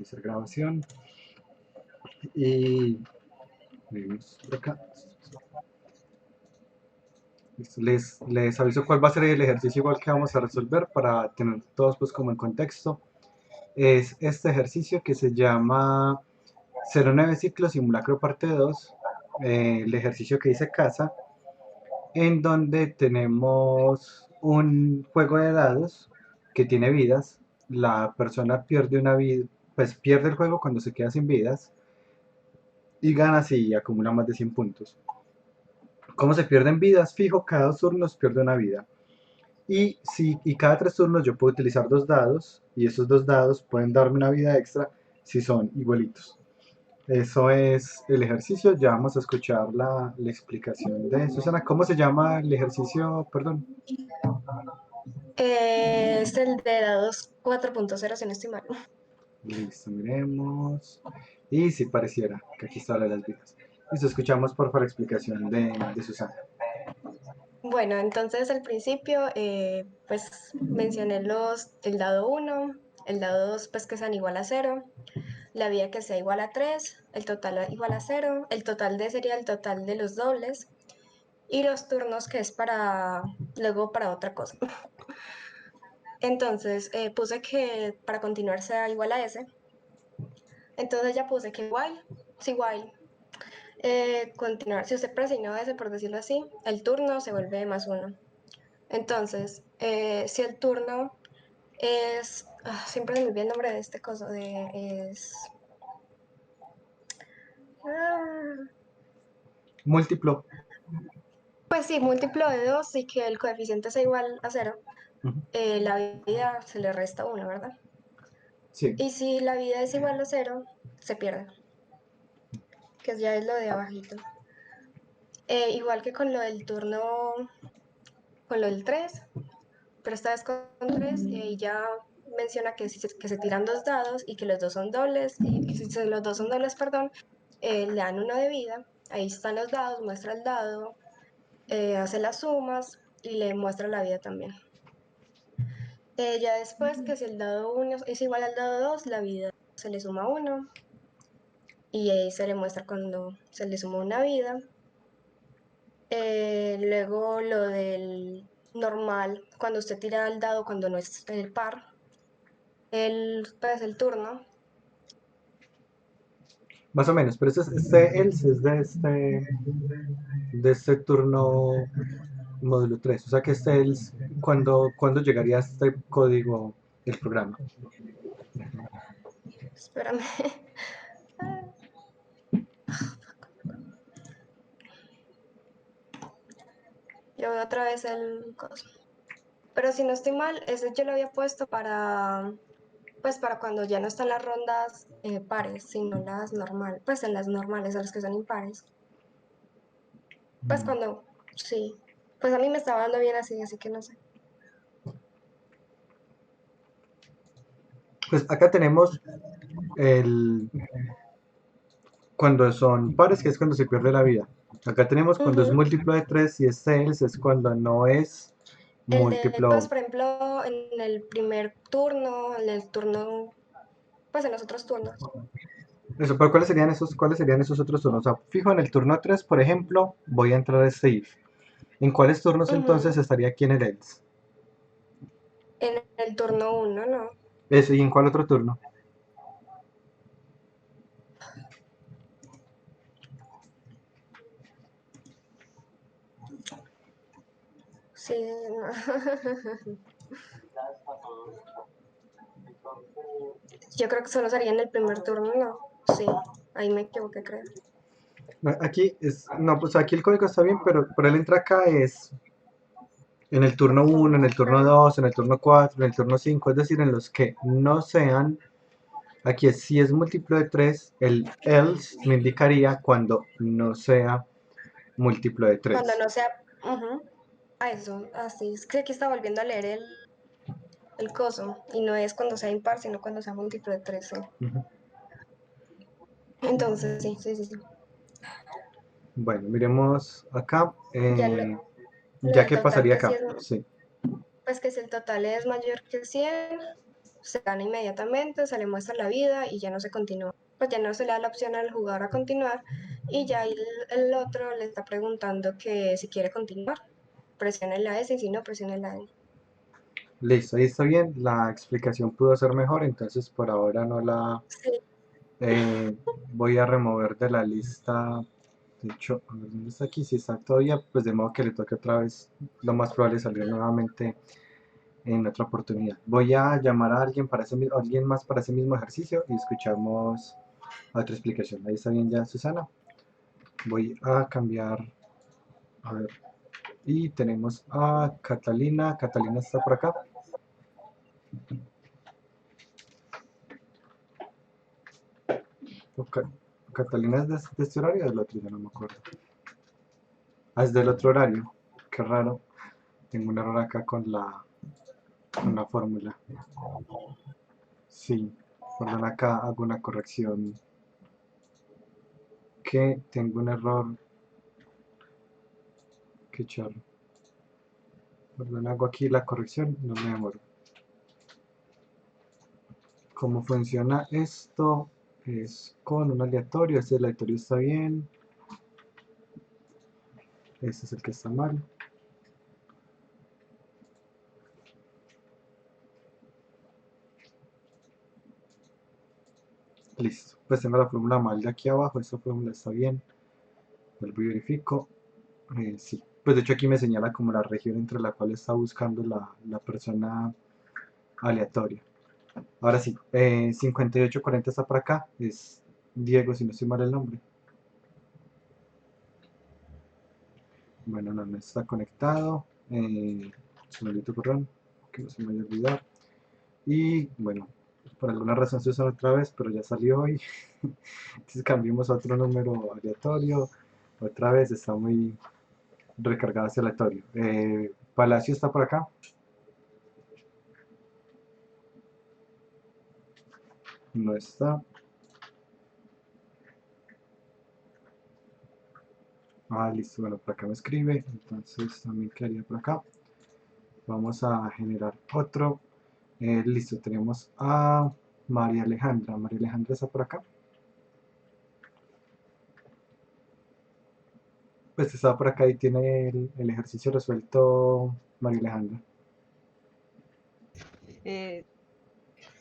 Hacer grabación y venimos por acá. Les aviso cuál va a ser el ejercicio igual que vamos a resolver para tener todos pues como en contexto. Es este ejercicio que se llama 09 ciclo simulacro parte 2, el ejercicio que dice casa, en donde tenemos un juego de dados que tiene vidas. La persona pierde una vida, pues pierde el juego cuando se queda sin vidas y gana si acumula más de 100 puntos. ¿Cómo se pierden vidas? Fijo, cada 2 turnos pierde una vida. Y cada 3 turnos yo puedo utilizar 2 dados y esos 2 dados pueden darme una vida extra si son igualitos. Eso es el ejercicio. Ya vamos a escuchar la explicación de Susana. ¿Cómo se llama el ejercicio? Perdón. Es el de dados 4.0, si no estoy mal. Listo, miremos. Y si pareciera que aquí está la de las vidas. Listo, escuchamos por favor la explicación de Susana. Bueno, entonces al principio, pues mencioné el dado 1, el dado 2, pues que sean igual a 0, la vía que sea igual a 3, el total igual a 0, el total de sería el total de los dobles, y los turnos que es luego para otra cosa. Entonces puse que para continuar sea igual a S, entonces ya puse que igual, es igual. Continuar, si usted presionó S por decirlo así, el turno se vuelve +1. Entonces, si el turno siempre me olvida el nombre de este coso, ah, Múltiplo. pues sí, múltiplo de 2 y que el coeficiente sea igual a 0, Ujú. la vida se le resta 1, ¿verdad? Sí. Y si la vida es igual a 0, se pierde, que ya es lo de abajito. Igual que con lo del turno, con lo del 3, pero esta vez con 3, y ya menciona que se tiran 2 dados y que los dos son dobles, y que si los dos son dobles, perdón, le dan 1 de vida. Ahí están los dados, muestra el dado, hace las sumas y le muestra la vida también. Ya después que si el dado 1 es igual al dado 2, la vida se le suma 1 y ahí se le muestra cuando se le suma una vida. Luego lo del normal, cuando usted tira el dado cuando no es el par, pues el turno. Más o menos, pero este else es de este turno módulo 3. O sea que este else, ¿cuándo llegaría a este código el programa? Espérame. Yo veo otra vez el coso. Pero si no estoy mal, ese yo lo había puesto pues para cuando ya no están las rondas pares, sino las normales, pues en las normales, a las que son impares. Pues cuando, sí. Pues a mí me estaba dando bien así que no sé. Pues acá tenemos el cuando son pares, que es cuando se pierde la vida. Acá tenemos cuando es Ujú. múltiplo de 3 y este else es cuando no es Pues múltiplo. por ejemplo, en el primer turno, en el turno, pues en los otros turnos. Eso, pero ¿cuáles serían esos otros turnos? O sea, fijo en el turno 3, por ejemplo, voy a entrar a este if. ¿En cuáles turnos Ujú. entonces estaría aquí en el else? En el turno 1, ¿no? Eso, ¿y en cuál otro turno? Sí, no. Yo creo que solo sería en el primer turno, ¿no? Sí, ahí me equivoqué, creo. Aquí no, pues aquí el código está bien, pero él entra acá es en el turno uno, en el turno 2, en el turno 4, en el turno 5, es decir, en los que no sean, aquí si es múltiplo de 3, el else me indicaría cuando no sea múltiplo de Cuando 3. no sea... ujú, a eso, así. Es que aquí está volviendo a leer el coso. Y no es cuando sea impar, sino cuando sea múltiplo de 13. Entonces, sí. Bueno, miremos acá, Ya lo ya del que total, pasaría que si acá, es... sí. Pues que si el total es mayor que 100, se gana inmediatamente, se le muestra la vida y ya no se continúa. Pues ya no se le da la opción al jugador a continuar y ya el otro le está preguntando que si quiere continuar. Presiona la S y si no, presiona la N. Listo, ahí está bien. La explicación pudo ser mejor, entonces por ahora no la Sí, eh, voy a remover de la lista. De hecho, a ver dónde está aquí. Si está todavía, pues de modo que le toque otra vez. Lo más probable es salir nuevamente en otra oportunidad. Voy a llamar a alguien alguien más para ese mismo ejercicio y escuchamos otra explicación. Ahí está bien ya, Susana. Voy a cambiar. A ver. Y tenemos a Catalina. Catalina está por acá. O Catalina es de este horario o del otro, ya no me acuerdo. Ah, es del otro horario. Qué raro. Tengo un error acá con la fórmula. Sí, perdón, acá hago una corrección. Que tengo un error. Qué charro. Perdón, hago aquí la corrección, no me demoro. ¿Cómo funciona esto? Es con un aleatorio. Este aleatorio está bien. Este es el que está mal. Listo. Pues tengo la fórmula mal de aquí abajo. Esta fórmula está bien. Vuelvo y verifico. Sí. Pues de hecho aquí me señala como la región entre la cual está buscando la persona aleatoria. Ahora sí, 5840 está por acá. Es Diego, si no estoy mal el nombre. Bueno, no está conectado. Segundito, perdón, que no se me vaya a olvidar. Y bueno, por alguna razón se usó otra vez, pero ya salió hoy. Entonces cambiamos a otro número aleatorio. Otra vez está muy recargado ese aleatorio. Palacio está por acá. No está. Ah, listo. Bueno, por acá me escribe. Entonces también quedaría por acá. Vamos a generar otro. Listo, tenemos a María Alejandra. María Alejandra está por acá. Pues está por acá y tiene el ejercicio resuelto María Alejandra. Eh,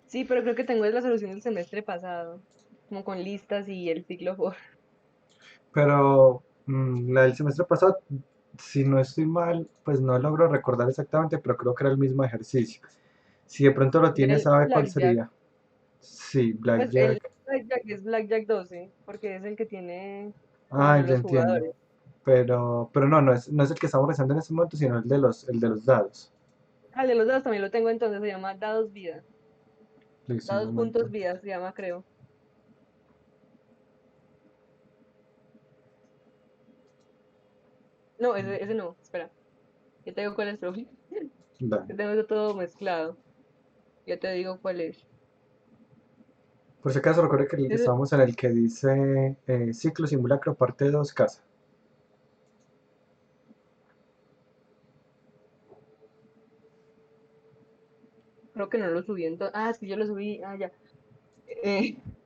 sí, pero creo que tengo la solución del semestre pasado, como con listas y el ciclo for. Pero la del semestre pasado, si no estoy mal, pues no logro recordar exactamente, pero creo que era el mismo ejercicio. Si de pronto lo tiene, Del ¿sabe cuál Blackjack. sería? Sí, Pues el Blackjack. Blackjack es Blackjack 12, porque es el que tiene Ah, como ya los entiendo. jugadores. Pero no, no es el que estamos revisando en este momento, sino el de los dados. Ah, el de los dados también lo tengo entonces, se llama Dados Vida. Listo, un Dados puntos momento. vida se llama, creo. No, ese no, espera. Ya te digo cuál es, profe. Dale. Que tengo eso todo mezclado. Ya te digo cuál es. Por si acaso, recuerde que Ese- estamos en el que dice ciclo simulacro parte 2 casa. creo que no lo subí entonces. Ah, es que yo lo subí. Ah, ya.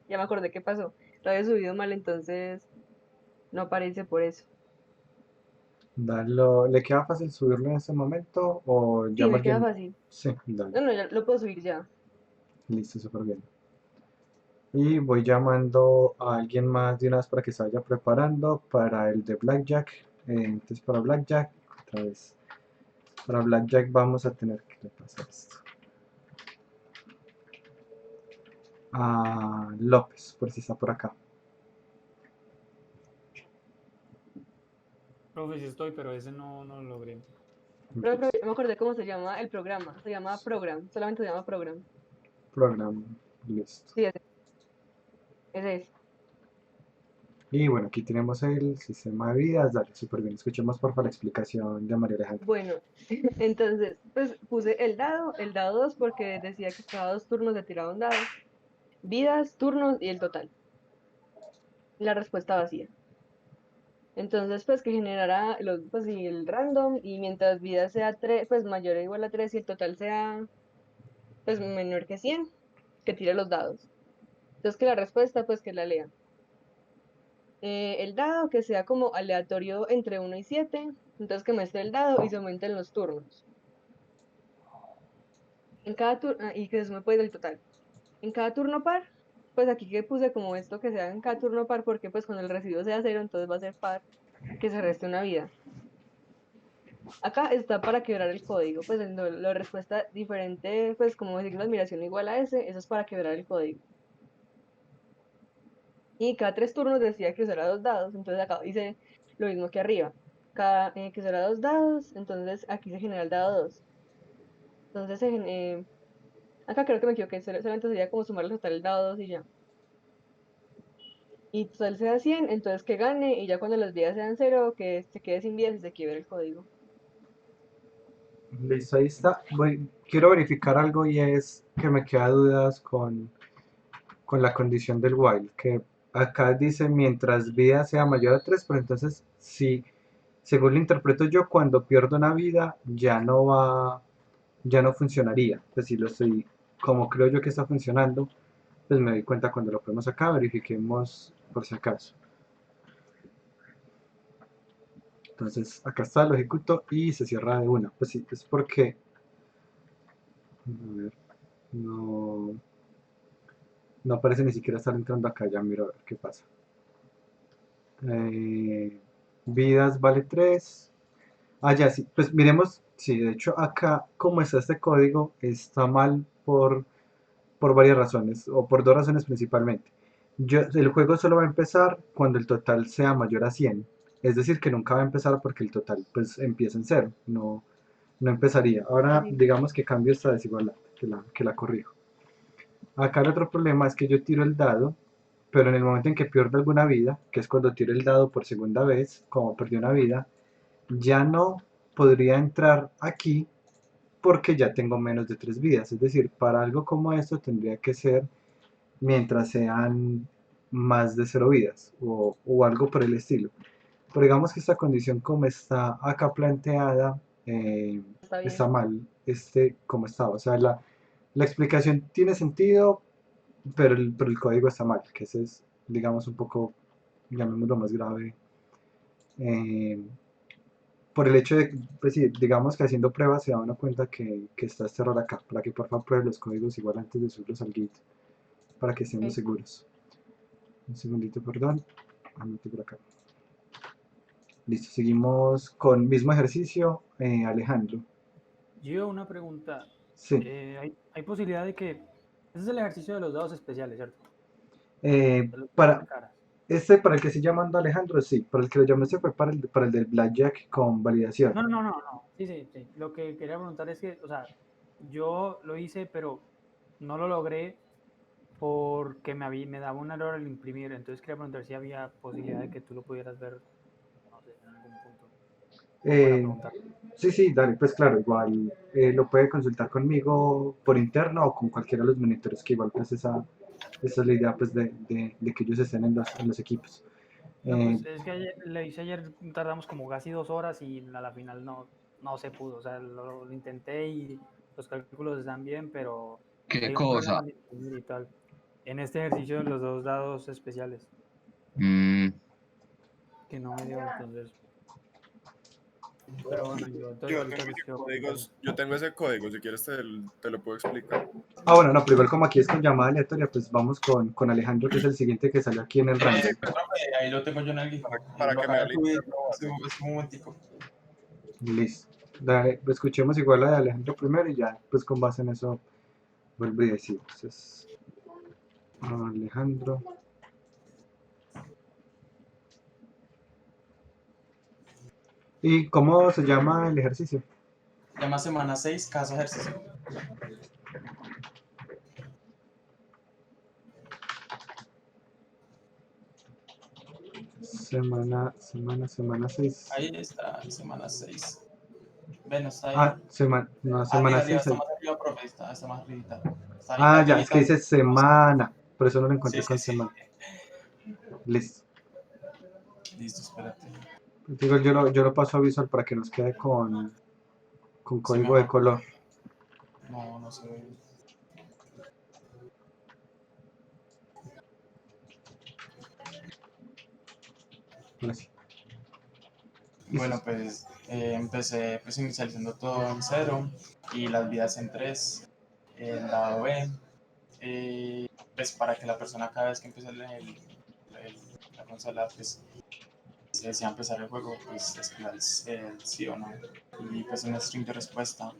Ya me acordé qué pasó. Lo había subido mal, entonces no aparece por eso. ¿Le queda fácil subirlo en este momento o Sí, llama a me queda alguien? fácil. Sí, dale. No, no, ya lo puedo subir ya. Listo, súper bien. Y voy llamando a alguien más de una vez para que se vaya preparando para el de Blackjack. Entonces para Blackjack, otra vez. Para Blackjack vamos a tener que repasar esto. A López, por si está por acá. Profe, sí estoy, pero ese no lo logré. Pero Listo. ya me acordé cómo se llama el programa. Se llama Program. Solamente se llama Program. Programa. Listo. Sí, ese es. Y bueno, aquí tenemos el sistema de vidas. Dale, súper bien. Escuchemos por favor la explicación de María Alejandra. Bueno, entonces, pues puse el dado 2 porque decía que cada 2 turnos se tiraba un dado. Vidas, turnos y el total. La respuesta vacía. Entonces, pues que generará pues, sí, el random y mientras vida sea 3 pues mayor o igual a 3 y el total sea pues menor que 100, que tire los dados. Entonces que la respuesta, pues que la lea. El dado que sea como aleatorio entre 1 y 7, entonces que muestre el dado y se aumenten los turnos. En cada turno, y que se sume pues del total. En cada turno par, pues aquí que puse como esto que sea en cada turno par, porque pues cuando el residuo sea 0, entonces va a ser par, que se reste una vida. Acá está para quebrar el código, pues la respuesta diferente, pues como signo de admiración igual a ese, eso es para quebrar el código. Y cada 3 turnos decía que usara 2 dados, entonces acá dice lo mismo que arriba. Cada que usara 2 dados, entonces aquí se genera el dado 2. Entonces acá creo que me equivoqué, solamente sería como sumar el total del dado 2 y ya. Y total sea 100, entonces que gane, y ya cuando las vidas sean 0, que se quede sin vidas y se quiebre el código. Listo, ahí está. Quiero verificar algo y es que me queda dudas con la condición del while, que acá dice mientras vida sea mayor a 3, pero entonces si, según lo interpreto yo, cuando pierdo una vida ya no funcionaría. Pues si lo estoy, como creo yo que está funcionando, pues me doy cuenta cuando lo ponemos acá, verifiquemos por si acaso. Entonces acá está, lo ejecuto y se cierra de una. Pues sí, es porque, a ver, no, no parece ni siquiera estar entrando acá, ya miro a ver qué pasa. Eh, vidas vale 3. Ah, ya, sí. Pues miremos, sí, de hecho acá como está este código está mal por varias razones, o por dos razones principalmente. El juego solo va a empezar cuando el total sea mayor a 100. Es decir, que nunca va a empezar porque el total pues empieza en cero, no empezaría. Ahora Sí. digamos que cambio esta desigualdad, que la corrijo. Acá el otro problema es que yo tiro el dado, pero en el momento en que pierdo alguna vida, que es cuando tiro el dado por segunda vez, como perdí una vida, ya no podría entrar aquí porque ya tengo menos de 3 vidas. Es decir, para algo como esto tendría que ser mientras sean más de 0 vidas o algo por el estilo. Pero digamos que esta condición como está acá planteada Está está bien. mal, como está. O sea, la explicación tiene sentido, pero el código está mal, que ese es, digamos, un poco, llamémoslo más grave. eh, por el hecho de, pues sí, digamos que haciendo pruebas se da uno cuenta que está este error acá, para que por favor pruebe los códigos igual antes de subirlos al Git, para que estemos Ok. seguros. Un segundito, perdón. Anoto por acá. Listo, seguimos con mismo ejercicio. Alejandro. Yo una pregunta. Sí. Hay posibilidad de que... Ese es el ejercicio de los dados especiales, ¿cierto? De los dados de Para caras. para el que estoy llamando Alejandro, sí. Para el que lo llamé se fue para el del Blackjack con validación. No. Sí, sí, sí. Lo que quería preguntar es que, o sea, yo lo hice, pero no lo logré porque me daba un error al imprimir. Entonces quería preguntar si había posibilidad de que tú lo pudieras ver, no sé, en algún punto. Como para Eh, preguntar. sí, dale, pues claro, igual lo puede consultar conmigo por interno o con cualquiera de los monitores, que igual pues esa es la idea pues de que ellos estén en los equipos. No, Eh, pues es que le hice ayer, tardamos como casi 2 horas y a la final no se pudo. O sea, lo intenté y los cálculos están bien, pero ¿Qué hay un problema cosa? al imprimir y tal. En este ejercicio de los dos dados especiales, Mm, que no me dio entonces. Pero bueno, yo entonces Yo tengo ahorita les ese quedo contando. códigos, yo tengo ese código, si quieres te lo puedo explicar. bueno, no, pero igual como aquí es con llamada aleatoria, pues vamos con Alejandro, que es el siguiente que salió aquí en el No, sí, random. Ahí lo tengo yo en el para, GitHub. para Lo que me acabo dé de el subir interno hace un momentico. Listo. Dale, escuchemos igual la de Alejandro primero y ya, pues con base en eso vuelvo y decido. Entonces, Alejandro. ¿Y cómo se llama el ejercicio? Llama semana 6 caso ejercicio. Semana 6. Ahí está, semana 6. Ven, no está ahí. Ah, no, semana Arriba, arriba, 6 está ahí. más arriba, profe. Está más arriba. Está ahí, Ah, ya, es que arribita. dice semana. Por eso no lo Sí, encontré sí, con sí. semana. Listo. Listo, espérate. Digo, yo lo paso a visual para que nos quede con Sí, código de mejor. color. No se ve. Ahora sí. Bueno, pues empecé pues inicializando todo en 0 y las vidas en 3, el lado B, pues para que la persona cada vez que empiece la consola, pues si desea empezar el juego, pues escriba el sí o no, y pues un string de respuesta.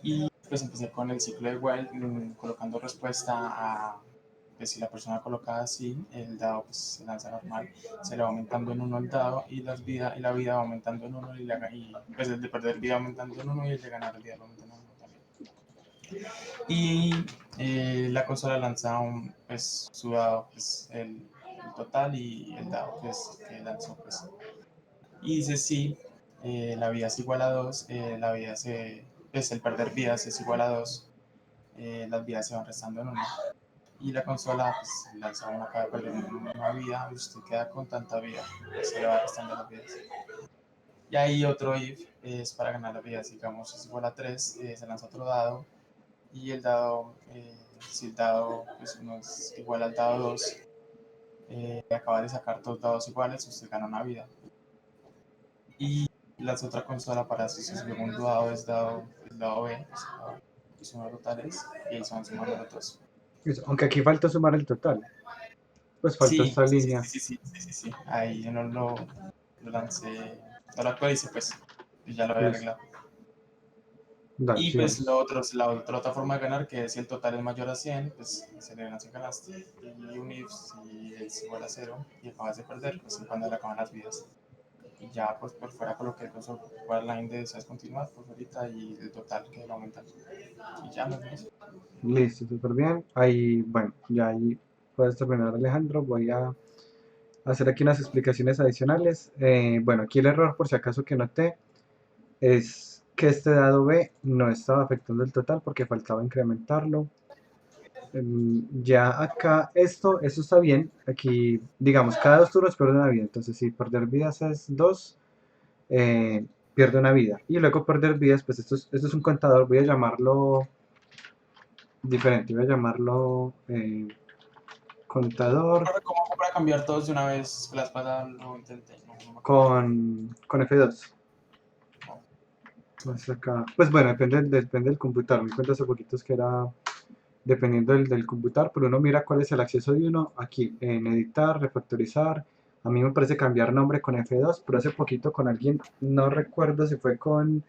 Y pues empecé con el ciclo de while, colocando respuesta a, pues si la persona coloca así, el dado pues se lanza normal, se le va aumentando en 1 el dado y la vida va aumentando en 1 y pues el de perder vida aumentando en 1 y el de ganar vida va aumentando en 1 también. Y la consola lanza pues, su dado, pues, el total y el dado pues, que lanzó. Pues. Y dice si la vida es igual a 2, pues, el perder vidas es igual a 2, las vidas se van restando en 1. Y la consola pues, lanza una acaba de perder una vida y usted queda con tanta vida, se le va restando las vidas. Y ahí otro if es para ganar las vidas, digamos es igual a 3, se lanza otro dado y el dado, si el dado pues, no es igual al dado 2, acaba de sacar 2 dados iguales, usted gana una vida. Y lanza otra consola para si su segundo dado es el dado B, y suma totales, y ahí se van sumando los dos. Aunque aquí falta sumar el total. Pues falta Sí, esta línea. sí. Ahí yo no lo lancé, no lo actualicé, pues, y ya lo había Pues, arreglado. dale, Y pues sigamos. la otra forma de ganar, que es si el total es mayor a 100, pues se le gana si ganaste. Y un if si es igual a 0 y acabas de perder, pues es cuando le acaban las vidas. Y ya pues por fuera coloqué el cursor line de deseas continuar, pues ahorita y el total que va aumentando. Y ya no es. Listo, súper bien. Ahí, bueno, ya ahí puedes terminar, Alejandro. Voy a hacer aquí unas explicaciones adicionales. Bueno, aquí el error, por si acaso que noté, es que este dado B no estaba afectando el total porque faltaba incrementarlo. Ya acá, esto está bien. Aquí, digamos, cada 2 turnos pierde una vida. Entonces, si perder vidas es 2, pierde una vida. Y luego perder vidas, pues esto es un contador. Voy a llamarlo diferente. Voy a llamarlo contador ¿Cómo para cambiar todos de una vez? Las pasadas lo intenté, no me acuerdo. con F2. Entonces acá, pues bueno, depende del computador. Me cuenta hace poquitos que era dependiendo del computador, pero uno mira cuál es el acceso de uno aquí en editar, refactorizar. A mí me parece cambiar nombre con F2, pero hace poquito con alguien, no recuerdo si fue con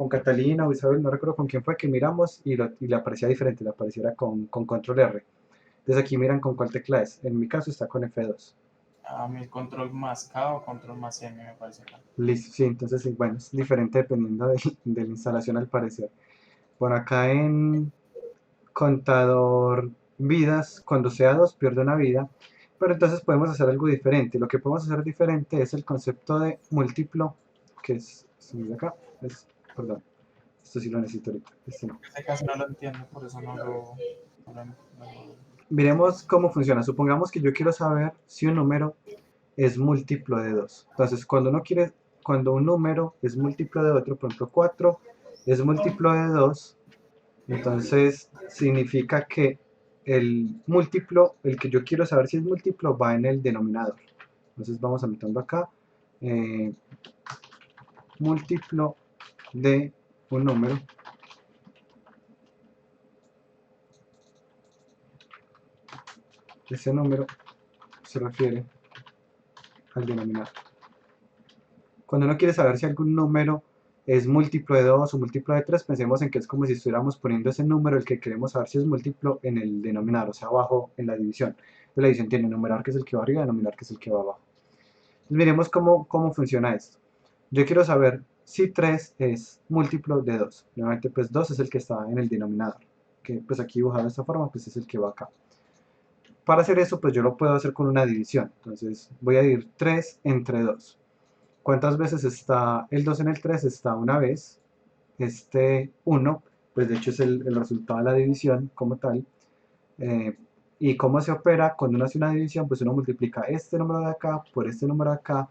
Catalina o Isabel, no recuerdo con quién fue, que miramos y le aparecía diferente, le apareciera con control R. Entonces aquí miran con cuál tecla es. En mi caso está con F2. A mi control más K o control más M me parece acá. Listo, sí, entonces sí, bueno, es diferente dependiendo de la instalación al parecer. Por acá en contador vidas, cuando sea 2 pierde una vida, pero entonces podemos hacer algo diferente. Lo que podemos hacer diferente es el concepto de múltiplo, que es, acá, perdón, esto sí lo necesito ahorita, este no. En este caso no lo entiendo, por eso no lo Miremos cómo funciona. Supongamos que yo quiero saber si un número es múltiplo de 2. Entonces, cuando un número es múltiplo de otro, por ejemplo 4 es múltiplo de 2, entonces significa que el múltiplo, el que yo quiero saber si es múltiplo, va en el denominador. Entonces vamos anotando acá, múltiplo de un número. Ese número se refiere al denominador. Cuando uno quiere saber si algún número es múltiplo de 2 o múltiplo de 3, pensemos en que es como si estuviéramos poniendo ese número, el que queremos saber si es múltiplo, en el denominador, o sea, abajo en la división. La división tiene numerador, que es el que va arriba, y denominador, que es el que va abajo. Entonces, miremos cómo funciona esto. Yo quiero saber si 3 es múltiplo de 2. Nuevamente, pues 2 es el que está en el denominador, que pues aquí dibujado de esta forma, pues es el que va acá. Para hacer eso, pues yo lo puedo hacer con una división. Entonces, voy a dividir 3 entre 2. ¿Cuántas veces está el 2 en el 3? Está una vez. Este 1, pues de hecho es el resultado de la división como tal. ¿Y cómo se opera? Cuando uno hace una división, pues uno multiplica este número de acá por este número de acá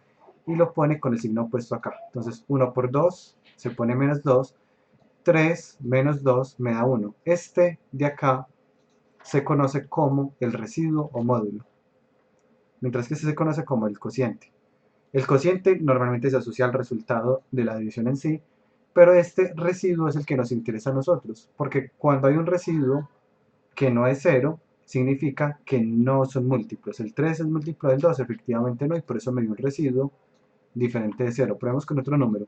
y lo pone con el signo opuesto acá. Entonces 1 por 2 se pone menos 2, 3 menos 2 me da 1. Este de acá se conoce como el residuo o módulo, mientras que este se conoce como el cociente. El cociente normalmente se asocia al resultado de la división en sí, pero este residuo es el que nos interesa a nosotros, porque cuando hay un residuo que no es cero, significa que no son múltiplos. El 3 es múltiplo del 2, efectivamente no, y por eso me dio un residuo diferente de 0. Probemos con otro número.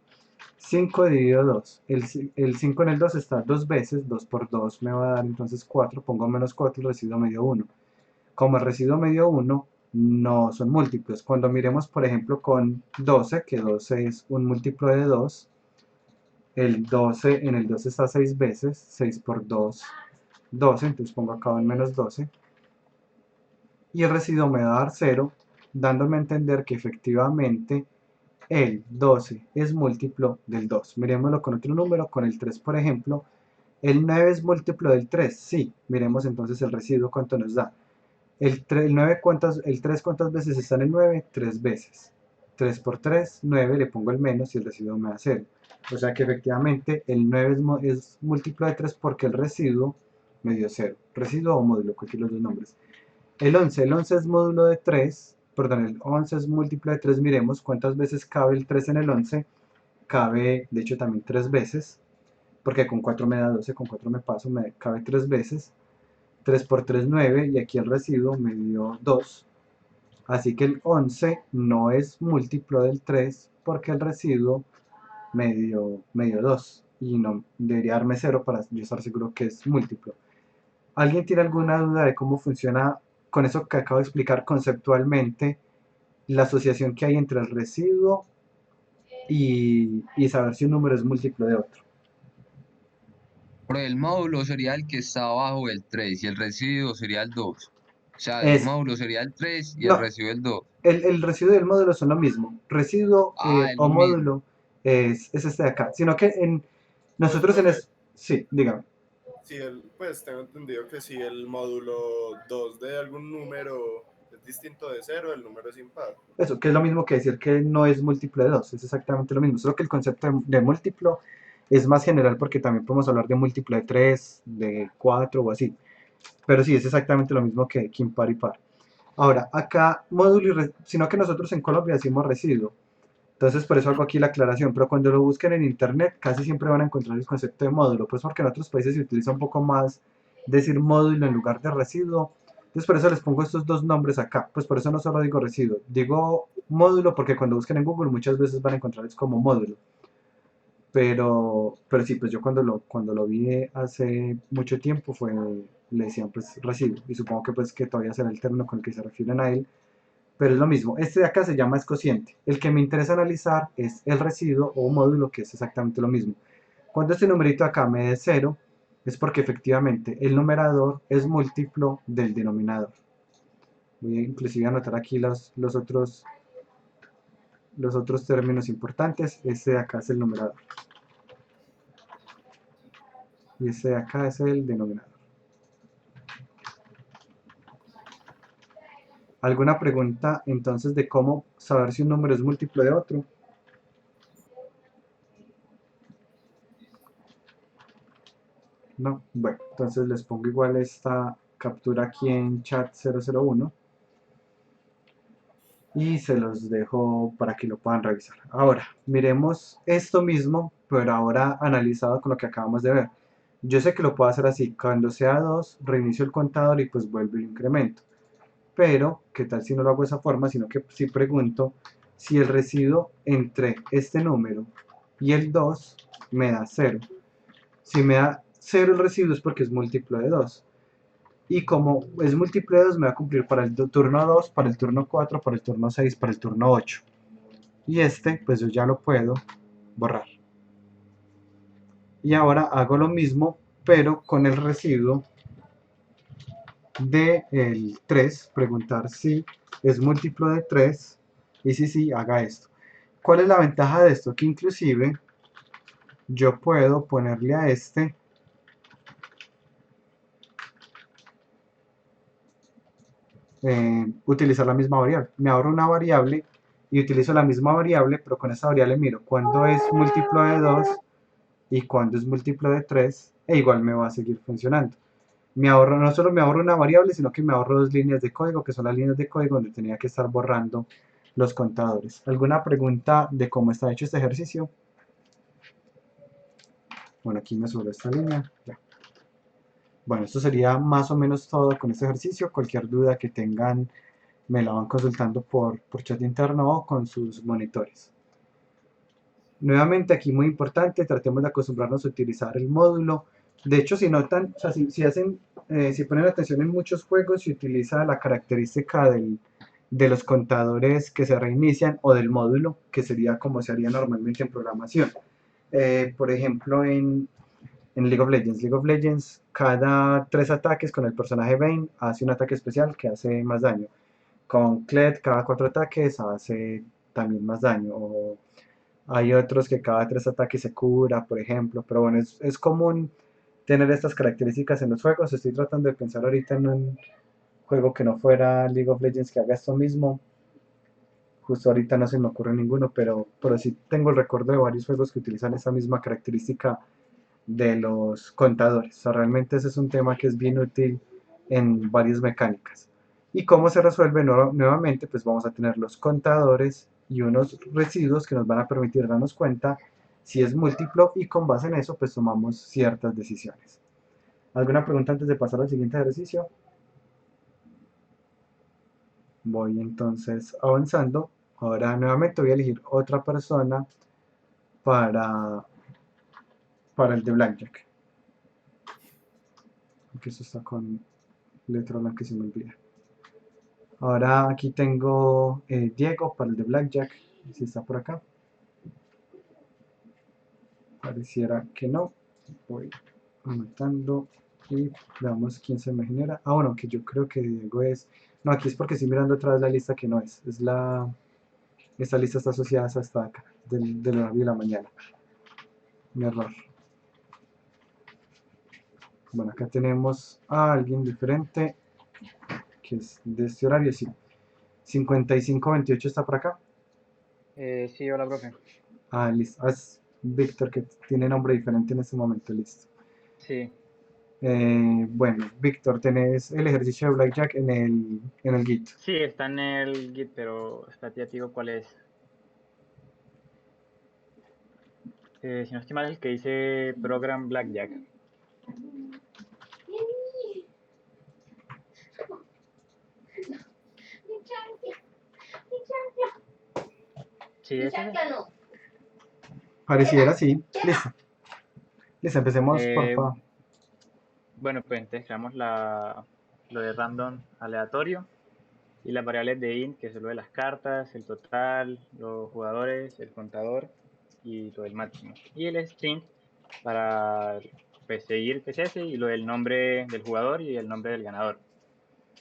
5 dividido 2. El 5 en el 2 está dos veces, 2 por 2 me va a dar entonces 4. Pongo menos 4, el residuo me dio 1. Como el residuo me dio 1, no son múltiplos. Cuando miremos, por ejemplo, con 12, que 12 es un múltiplo de 2, el 12 en el 2 está 6 veces, 6 por 2, 12, entonces pongo acá un menos 12, y el residuo me va a dar 0, dándome a entender que efectivamente el 12 es múltiplo del 2. Miremoslo con otro número, con el 3 por ejemplo. El 9 es múltiplo del 3, sí. Miremos entonces el residuo cuánto nos da. El 9, el 3 cuántas veces está en el 9, 3 veces. 3 por 3, 9, le pongo el menos y el residuo me da 0. O sea que efectivamente el 9 es múltiplo de 3 porque el residuo me dio 0. Residuo o módulo, cualquiera de los dos nombres. El 11 es módulo de 3, perdón, el 11 es múltiplo de 3, miremos cuántas veces cabe el 3 en el 11, cabe de hecho también 3 veces, porque con 4 me da 12, con 4 me paso, me cabe 3 veces, 3 por 3, 9, y aquí el residuo me dio 2, así que el 11 no es múltiplo del 3, porque el residuo me dio 2, y no debería darme 0 para yo estar seguro que es múltiplo. ¿Alguien tiene alguna duda de cómo funciona con eso que acabo de explicar conceptualmente la asociación que hay entre el residuo y saber si un número es múltiplo de otro? Pero el módulo sería el que está abajo del 3 y el residuo sería el 2. O sea, el Es, módulo sería el 3 y el no, residuo el 2. el residuo y el módulo son lo mismo. Residuo Ah, es o lo mismo. módulo es este de acá, sino que en Pues, nosotros profe, sí, dígame. pues tengo entendido que si el módulo 2 de algún número es distinto de 0, el número es impar. Eso, que es lo mismo que decir que no es múltiplo de 2, es exactamente lo mismo, solo que el concepto de múltiplo es más general porque también podemos hablar de múltiplo de 3, de 4 o así. Pero sí, es exactamente lo mismo que impar y par. Ahora, acá módulo sino que nosotros en Colombia decimos residuo. Entonces por eso hago aquí la aclaración, pero cuando lo busquen en internet casi siempre van a encontrar el concepto de módulo, pues porque en otros países se utiliza un poco más decir módulo en lugar de residuo. Entonces por eso les pongo estos dos nombres acá, pues por eso no solo digo residuo, digo módulo porque cuando busquen en Google muchas veces van a encontrar es como módulo. Pero sí, pues yo cuando lo vi hace mucho tiempo le decían pues residuo, y supongo que pues que todavía será el término con el que se refieren a él, pero es lo mismo. Este de acá se llama escociente. El que me interesa analizar es el residuo o módulo, que es exactamente lo mismo. Cuando este numerito acá me dé 0, es porque efectivamente el numerador es múltiplo del denominador. Voy a inclusive anotar aquí los otros términos importantes. Este de acá es el numerador. Y este de acá es el denominador. ¿Alguna pregunta entonces de cómo saber si un número es múltiplo de otro? No, bueno, entonces les pongo igual esta captura aquí en chat 001 y se los dejo para que lo puedan revisar. Ahora, miremos esto mismo, pero ahora analizado con lo que acabamos de ver. Yo sé que lo puedo hacer así, cuando sea 2, reinicio el contador y pues vuelvo y lo incremento. Pero, ¿qué tal si no lo hago de esa forma? Sino que si pregunto si el residuo entre este número y el 2 me da 0. Si me da 0 el residuo es porque es múltiplo de 2. Y como es múltiplo de 2, me va a cumplir para el turno 2, para el turno 4, para el turno 6, para el turno 8. Y este, pues yo ya lo puedo borrar. Y ahora hago lo mismo, pero con el residuo del 3, preguntar si es múltiplo de 3 y si sí, haga esto. ¿Cuál es la ventaja de esto? Que inclusive yo puedo ponerle a este utilizar la misma variable. Me ahorro una variable y utilizo la misma variable, pero con esa variable miro cuándo es múltiplo de 2 y cuándo es múltiplo de 3, e igual me va a seguir funcionando. No solo me ahorro una variable, sino que me ahorro dos líneas de código, que son las líneas de código donde tenía que estar borrando los contadores. ¿Alguna pregunta de cómo está hecho este ejercicio? Bueno, aquí me subo esta línea. Ya. Bueno, esto sería más o menos todo con este ejercicio. Cualquier duda que tengan me la van consultando por chat interno o con sus monitores. Nuevamente aquí muy importante, tratemos de acostumbrarnos a utilizar el módulo. De hecho, si notan, o sea, si ponen atención en muchos juegos, se utiliza la característica de los contadores que se reinician o del módulo, que sería como se haría normalmente en programación. Por ejemplo, en League of Legends. League of Legends, cada 3 ataques con el personaje Vayne hace un ataque especial que hace más daño. Con Kled, cada 4 ataques hace también más daño. O hay otros que cada 3 ataques se cura, por ejemplo. Pero bueno, es común tener estas características en los juegos. Estoy tratando de pensar ahorita en un juego que no fuera League of Legends que haga esto mismo. Justo ahorita no se me ocurre ninguno, pero sí tengo el recuerdo de varios juegos que utilizan esa misma característica de los contadores. O sea, realmente ese es un tema que es bien útil en varias mecánicas. ¿Y cómo se resuelve? Nuevamente, pues vamos a tener los contadores y unos residuos que nos van a permitir darnos cuenta si es múltiplo y con base en eso pues tomamos ciertas decisiones. ¿Alguna pregunta antes de pasar al siguiente ejercicio? Voy entonces avanzando. Ahora nuevamente voy a elegir otra persona para el de Blackjack. Porque eso está con letra blanca y se me olvida. Ahora aquí tengo Diego para el de Blackjack. Si está por acá. Pareciera que no. Voy anotando y veamos quién se me genera. Ah, bueno, que yo creo que Diego es... No, aquí es porque estoy mirando otra vez la lista que no es. Esta lista está asociada hasta acá, del horario de la mañana. Un error. Bueno, acá tenemos a alguien diferente, que es de este horario, sí. 5528 está por acá. Sí, hola, profe. Ah, listo. Es Víctor, que tiene nombre diferente en este momento, listo. Sí, Bueno, Víctor, tenés el ejercicio de Blackjack en el Git. sí, está en el Git, pero espérate, ya te digo cuál es. Si no estoy mal, el que dice Program Blackjack. Sí, ese es. Pareciera, sí. Listo. Listo, empecemos, por favor. Bueno, pues entonces creamos lo de random aleatorio y las variables de int, que es lo de las cartas, el total, los jugadores, el contador y lo del máximo. Y el string para pues, seguir que es ese y lo del nombre del jugador y el nombre del ganador.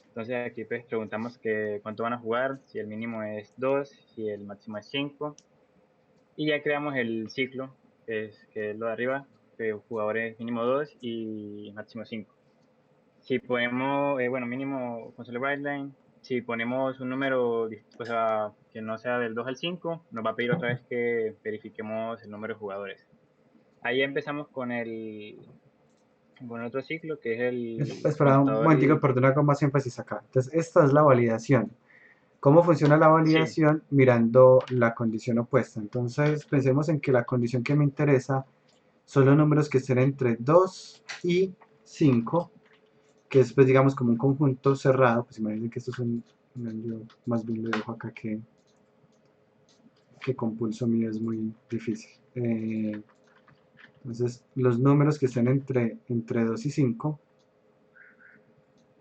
Entonces aquí pues preguntamos que cuánto van a jugar, si el mínimo es 2, si el máximo es 5. Y ya creamos el ciclo, que es lo de arriba, que jugadores mínimo 2 y máximo 5. Si ponemos, bueno, mínimo console brightline, si ponemos un número, o sea, que no sea del 2 al 5, nos va a pedir otra vez que verifiquemos el número de jugadores. Ahí empezamos con el otro ciclo, que es el Espera un momentico, perdona con más énfasis acá. Entonces, esta es la validación. ¿Cómo funciona la validación? Sí. Mirando la condición opuesta. Entonces, pensemos en que la condición que me interesa son los números que estén entre 2 y 5, que es, pues, digamos, como un conjunto cerrado. Pues imagínense que esto es yo más bien lo dejo acá que con pulso mío es muy difícil. Entonces, los números que estén entre 2 y 5,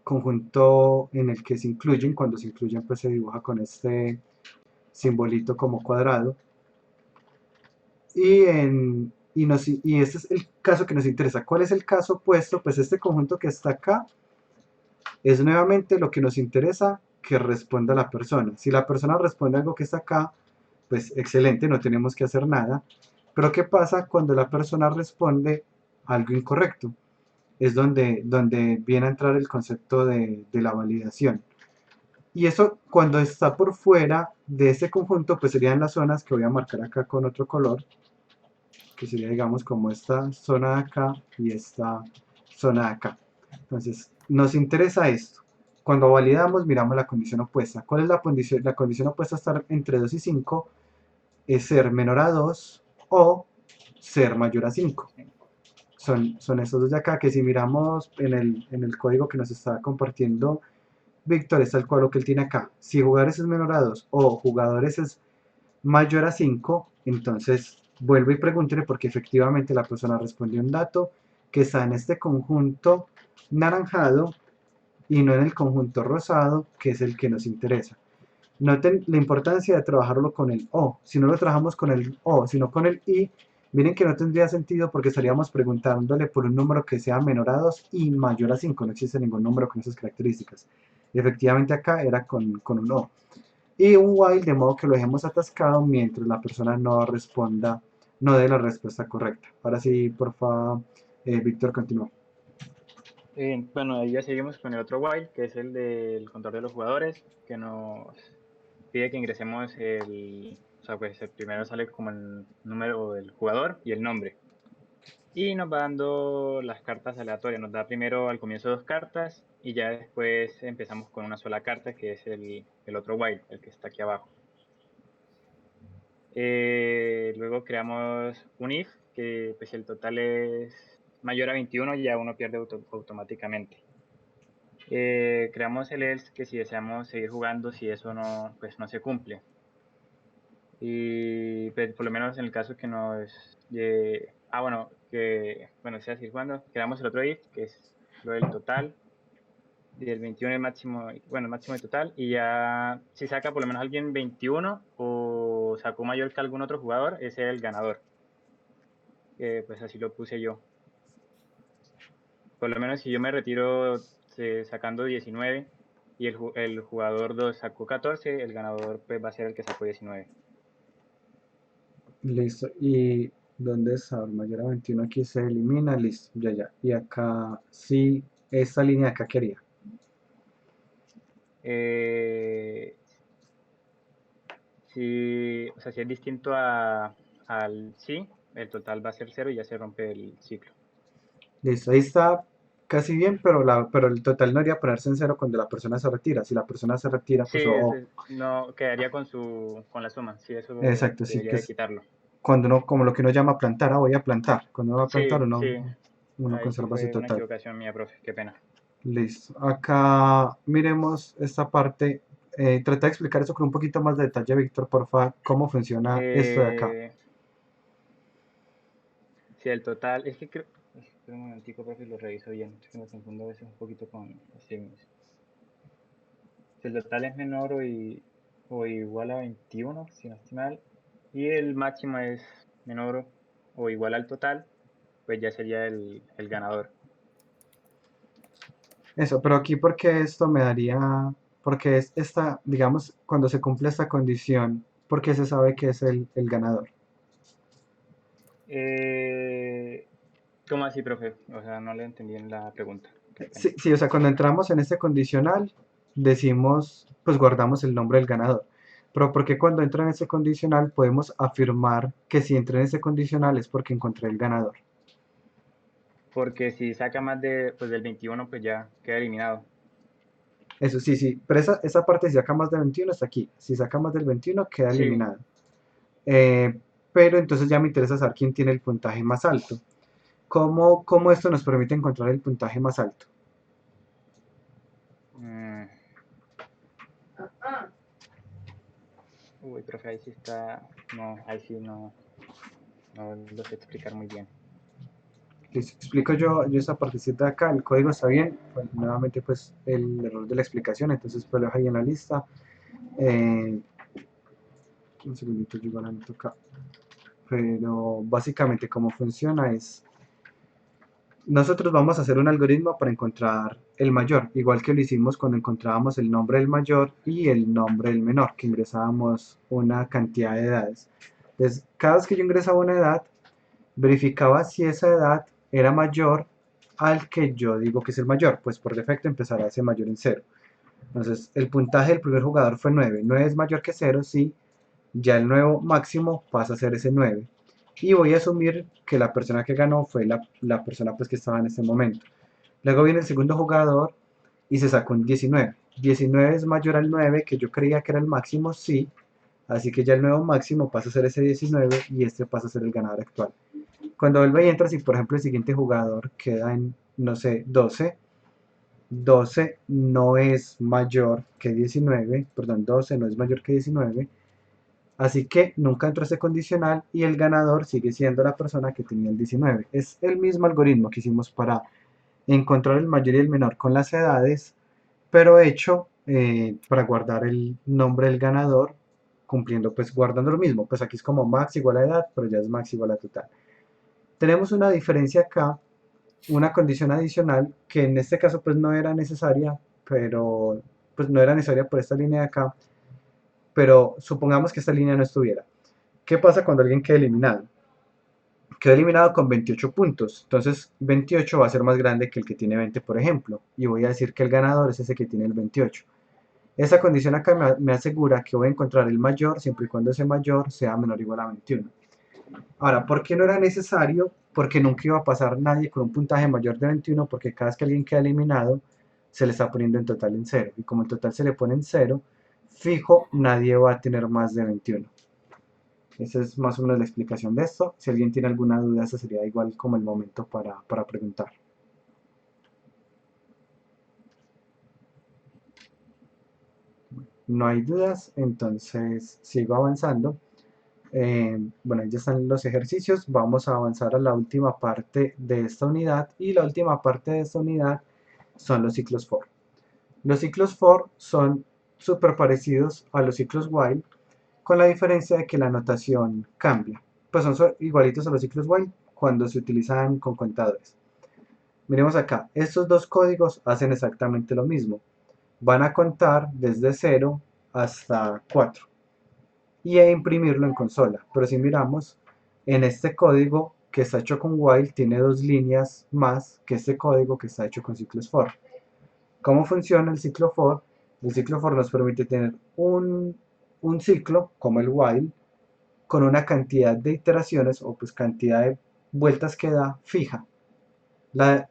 conjunto en el que se incluyen, cuando se incluyen pues se dibuja con este simbolito como cuadrado, y este es el caso que nos interesa. ¿Cuál es el caso opuesto? Pues este conjunto que está acá es nuevamente lo que nos interesa que responda la persona. Si la persona responde algo que está acá, pues excelente, no tenemos que hacer nada. Pero ¿qué pasa cuando la persona responde algo incorrecto? Es donde viene a entrar el concepto de la validación. Y eso, cuando está por fuera de este conjunto, pues serían las zonas que voy a marcar acá con otro color, que sería, digamos, como esta zona de acá y esta zona de acá. Entonces, nos interesa esto. Cuando validamos, miramos la condición opuesta. ¿Cuál es la condición? La condición opuesta a estar entre 2 y 5 es ser menor a 2 o ser mayor a 5. Son estos dos de acá, que si miramos en el código que nos está compartiendo Víctor, es tal cual lo que él tiene acá. Si jugadores es menor a 2 o jugadores es mayor a 5, entonces vuelvo y pregúntele porque efectivamente la persona respondió un dato que está en este conjunto naranjado y no en el conjunto rosado, que es el que nos interesa. Noten la importancia de trabajarlo con el O. Si no lo trabajamos con el O, sino con el I, miren que no tendría sentido porque estaríamos preguntándole por un número que sea menor a 2 y mayor a 5. No existe ningún número con esas características. Y efectivamente acá era con un O. Y un while de modo que lo dejemos atascado mientras la persona no responda, no dé la respuesta correcta. Ahora sí, por favor, Víctor, continúa. Bueno, ahí ya seguimos con el otro while, que es el del control de los jugadores, que nos pide que ingresemos o sea, pues el primero sale como el número del jugador y el nombre. Y nos va dando las cartas aleatorias. Nos da primero al comienzo 2 cartas y ya después empezamos con una sola carta, que es el otro while, el que está aquí abajo. Luego creamos un if, que pues si el total es mayor a 21 ya uno pierde automáticamente. Creamos el else, que si deseamos seguir jugando, si eso no, pues no se cumple. Y pues, por lo menos en el caso que nos... sea seguir jugando, creamos el otro if, que es lo del total. Del 21 el máximo, bueno, el máximo de total, y ya si saca por lo menos alguien 21 o sacó mayor que algún otro jugador, ese es el ganador. Pues así lo puse yo. Por lo menos si yo me retiro sacando 19 y el jugador 2 sacó 14, el ganador pues va a ser el que sacó 19. Listo. ¿Y dónde está? Mayor a 21 aquí se elimina. Listo. Ya. Y acá sí, esta línea de acá quería. O sea, si es distinto al sí, el total va a ser 0 y ya se rompe el ciclo. Listo. Ahí está casi bien, pero el total no haría ponerse en 0 cuando la persona se retira. Si la persona se retira, pues Sí, no quedaría con la suma. Sí, eso exacto, sí, debería que de es quitarlo. cuando uno, como lo que uno llama plantar, voy a plantar. Cuando uno va a plantar, Sí, uno ahí sí conserva ese fue una total. equivocación mía, profe, qué pena. Listo. Acá miremos esta parte. Trata de explicar eso con un poquito más de detalle, Víctor, por favor, cómo funciona esto de acá. Si el total, es que creo, espera un momentico, profe, lo reviso bien, es que me confundo a veces un poquito con los signos. Si el total es menor o igual a 21, si no estoy mal, y el máximo es menor o igual al total, pues ya sería el ganador. Eso, pero aquí porque esto me daría, porque es esta, digamos, cuando se cumple esta condición, porque se sabe que es el ganador. ¿Cómo así, profe? O sea, no le entendí en la pregunta. Sí, o sea, cuando entramos en este condicional, decimos, pues guardamos el nombre del ganador. Pero porque cuando entra en ese condicional podemos afirmar que si entra en ese condicional es porque encontré el ganador. Porque si saca más del 21, pues ya queda eliminado. Eso sí, pero esa parte si saca más de 21 está aquí. Si saca más del 21 queda Sí. eliminado. Pero entonces ya me interesa saber quién tiene el puntaje más alto. ¿Cómo esto nos permite encontrar el puntaje más alto? Uy, profe, ahí sí está... No, ahí sí no lo sé explicar muy bien. Les explico yo esa partecita de acá, el código está bien, pues, nuevamente pues el error de la explicación, entonces pues lo dejo ahí en la lista. Un segundito, yo igual anoto acá. Pero básicamente cómo funciona es, nosotros vamos a hacer un algoritmo para encontrar el mayor, igual que lo hicimos cuando encontrábamos el nombre del mayor y el nombre del menor, que ingresábamos una cantidad de edades. Entonces, cada vez que yo ingresaba una edad, verificaba si esa edad era mayor al que yo digo que es el mayor, pues por defecto empezará ese mayor en 0. Entonces, el puntaje del primer jugador fue 9. 9 es mayor que 0, sí, ya el nuevo máximo pasa a ser ese 9. Y voy a asumir que la persona que ganó fue la persona pues, que estaba en ese momento. Luego viene el segundo jugador y se sacó un 19. 19 es mayor al 9, que yo creía que era el máximo, sí. Así que ya el nuevo máximo pasa a ser ese 19 y este pasa a ser el ganador actual. Cuando vuelve y entra, si por ejemplo el siguiente jugador queda en, no sé, 12, 12 no es mayor que 19, perdón, 12 no es mayor que 19, así que nunca entró ese condicional y el ganador sigue siendo la persona que tenía el 19. Es el mismo algoritmo que hicimos para encontrar el mayor y el menor con las edades, pero hecho para guardar el nombre del ganador, cumpliendo, pues guardando lo mismo. Pues aquí es como max igual a edad, pero ya es max igual a total. Tenemos una diferencia acá, una condición adicional, que en este caso pues no era necesaria, pero pues no era necesaria por esta línea de acá, pero supongamos que esta línea no estuviera. ¿Qué pasa cuando alguien queda eliminado? Quedó eliminado con 28 puntos, entonces 28 va a ser más grande que el que tiene 20, por ejemplo, y voy a decir que el ganador es ese que tiene el 28. Esa condición acá me asegura que voy a encontrar el mayor siempre y cuando ese mayor sea menor o igual a 21. Ahora, ¿por qué no era necesario? Porque nunca iba a pasar nadie con un puntaje mayor de 21, porque cada vez que alguien queda eliminado, se le está poniendo en total en 0. Y como en total se le pone en 0, fijo, nadie va a tener más de 21. Esa es más o menos la explicación de esto. Si alguien tiene alguna duda, ese sería igual como el momento para preguntar. No hay dudas, entonces sigo avanzando. Bueno, ahí ya están los ejercicios. Vamos a avanzar a la última parte de esta unidad. Y la última parte de esta unidad son los ciclos for. Los ciclos for son súper parecidos a los ciclos while, con la diferencia de que la notación cambia. Pues son igualitos a los ciclos while cuando se utilizan con contadores. Miremos acá, estos dos códigos hacen exactamente lo mismo. Van a contar desde 0 hasta 4 y a imprimirlo en consola. Pero si miramos, en este código que está hecho con while tiene dos líneas más que este código que está hecho con ciclos for. ¿Cómo funciona el ciclo for? El ciclo for nos permite tener un ciclo, como el while, con una cantidad de iteraciones o pues cantidad de vueltas que da fija.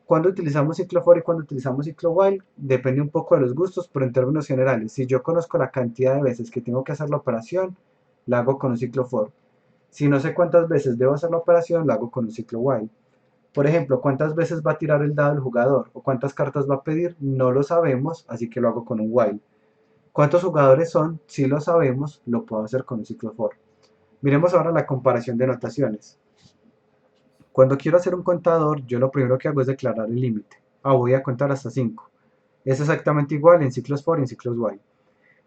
Cuando utilizamos ciclo for y cuando utilizamos ciclo while depende un poco de los gustos, pero en términos generales, si yo conozco la cantidad de veces que tengo que hacer la operación, la hago con un ciclo for. Si no sé cuántas veces debo hacer la operación, la hago con un ciclo while. Por ejemplo, ¿cuántas veces va a tirar el dado el jugador? ¿O cuántas cartas va a pedir? No lo sabemos, así que lo hago con un while. ¿Cuántos jugadores son? Si lo sabemos, lo puedo hacer con un ciclo for. Miremos ahora la comparación de notaciones. Cuando quiero hacer un contador, yo lo primero que hago es declarar el límite. Voy a contar hasta 5. Es exactamente igual en ciclos for y en ciclos while.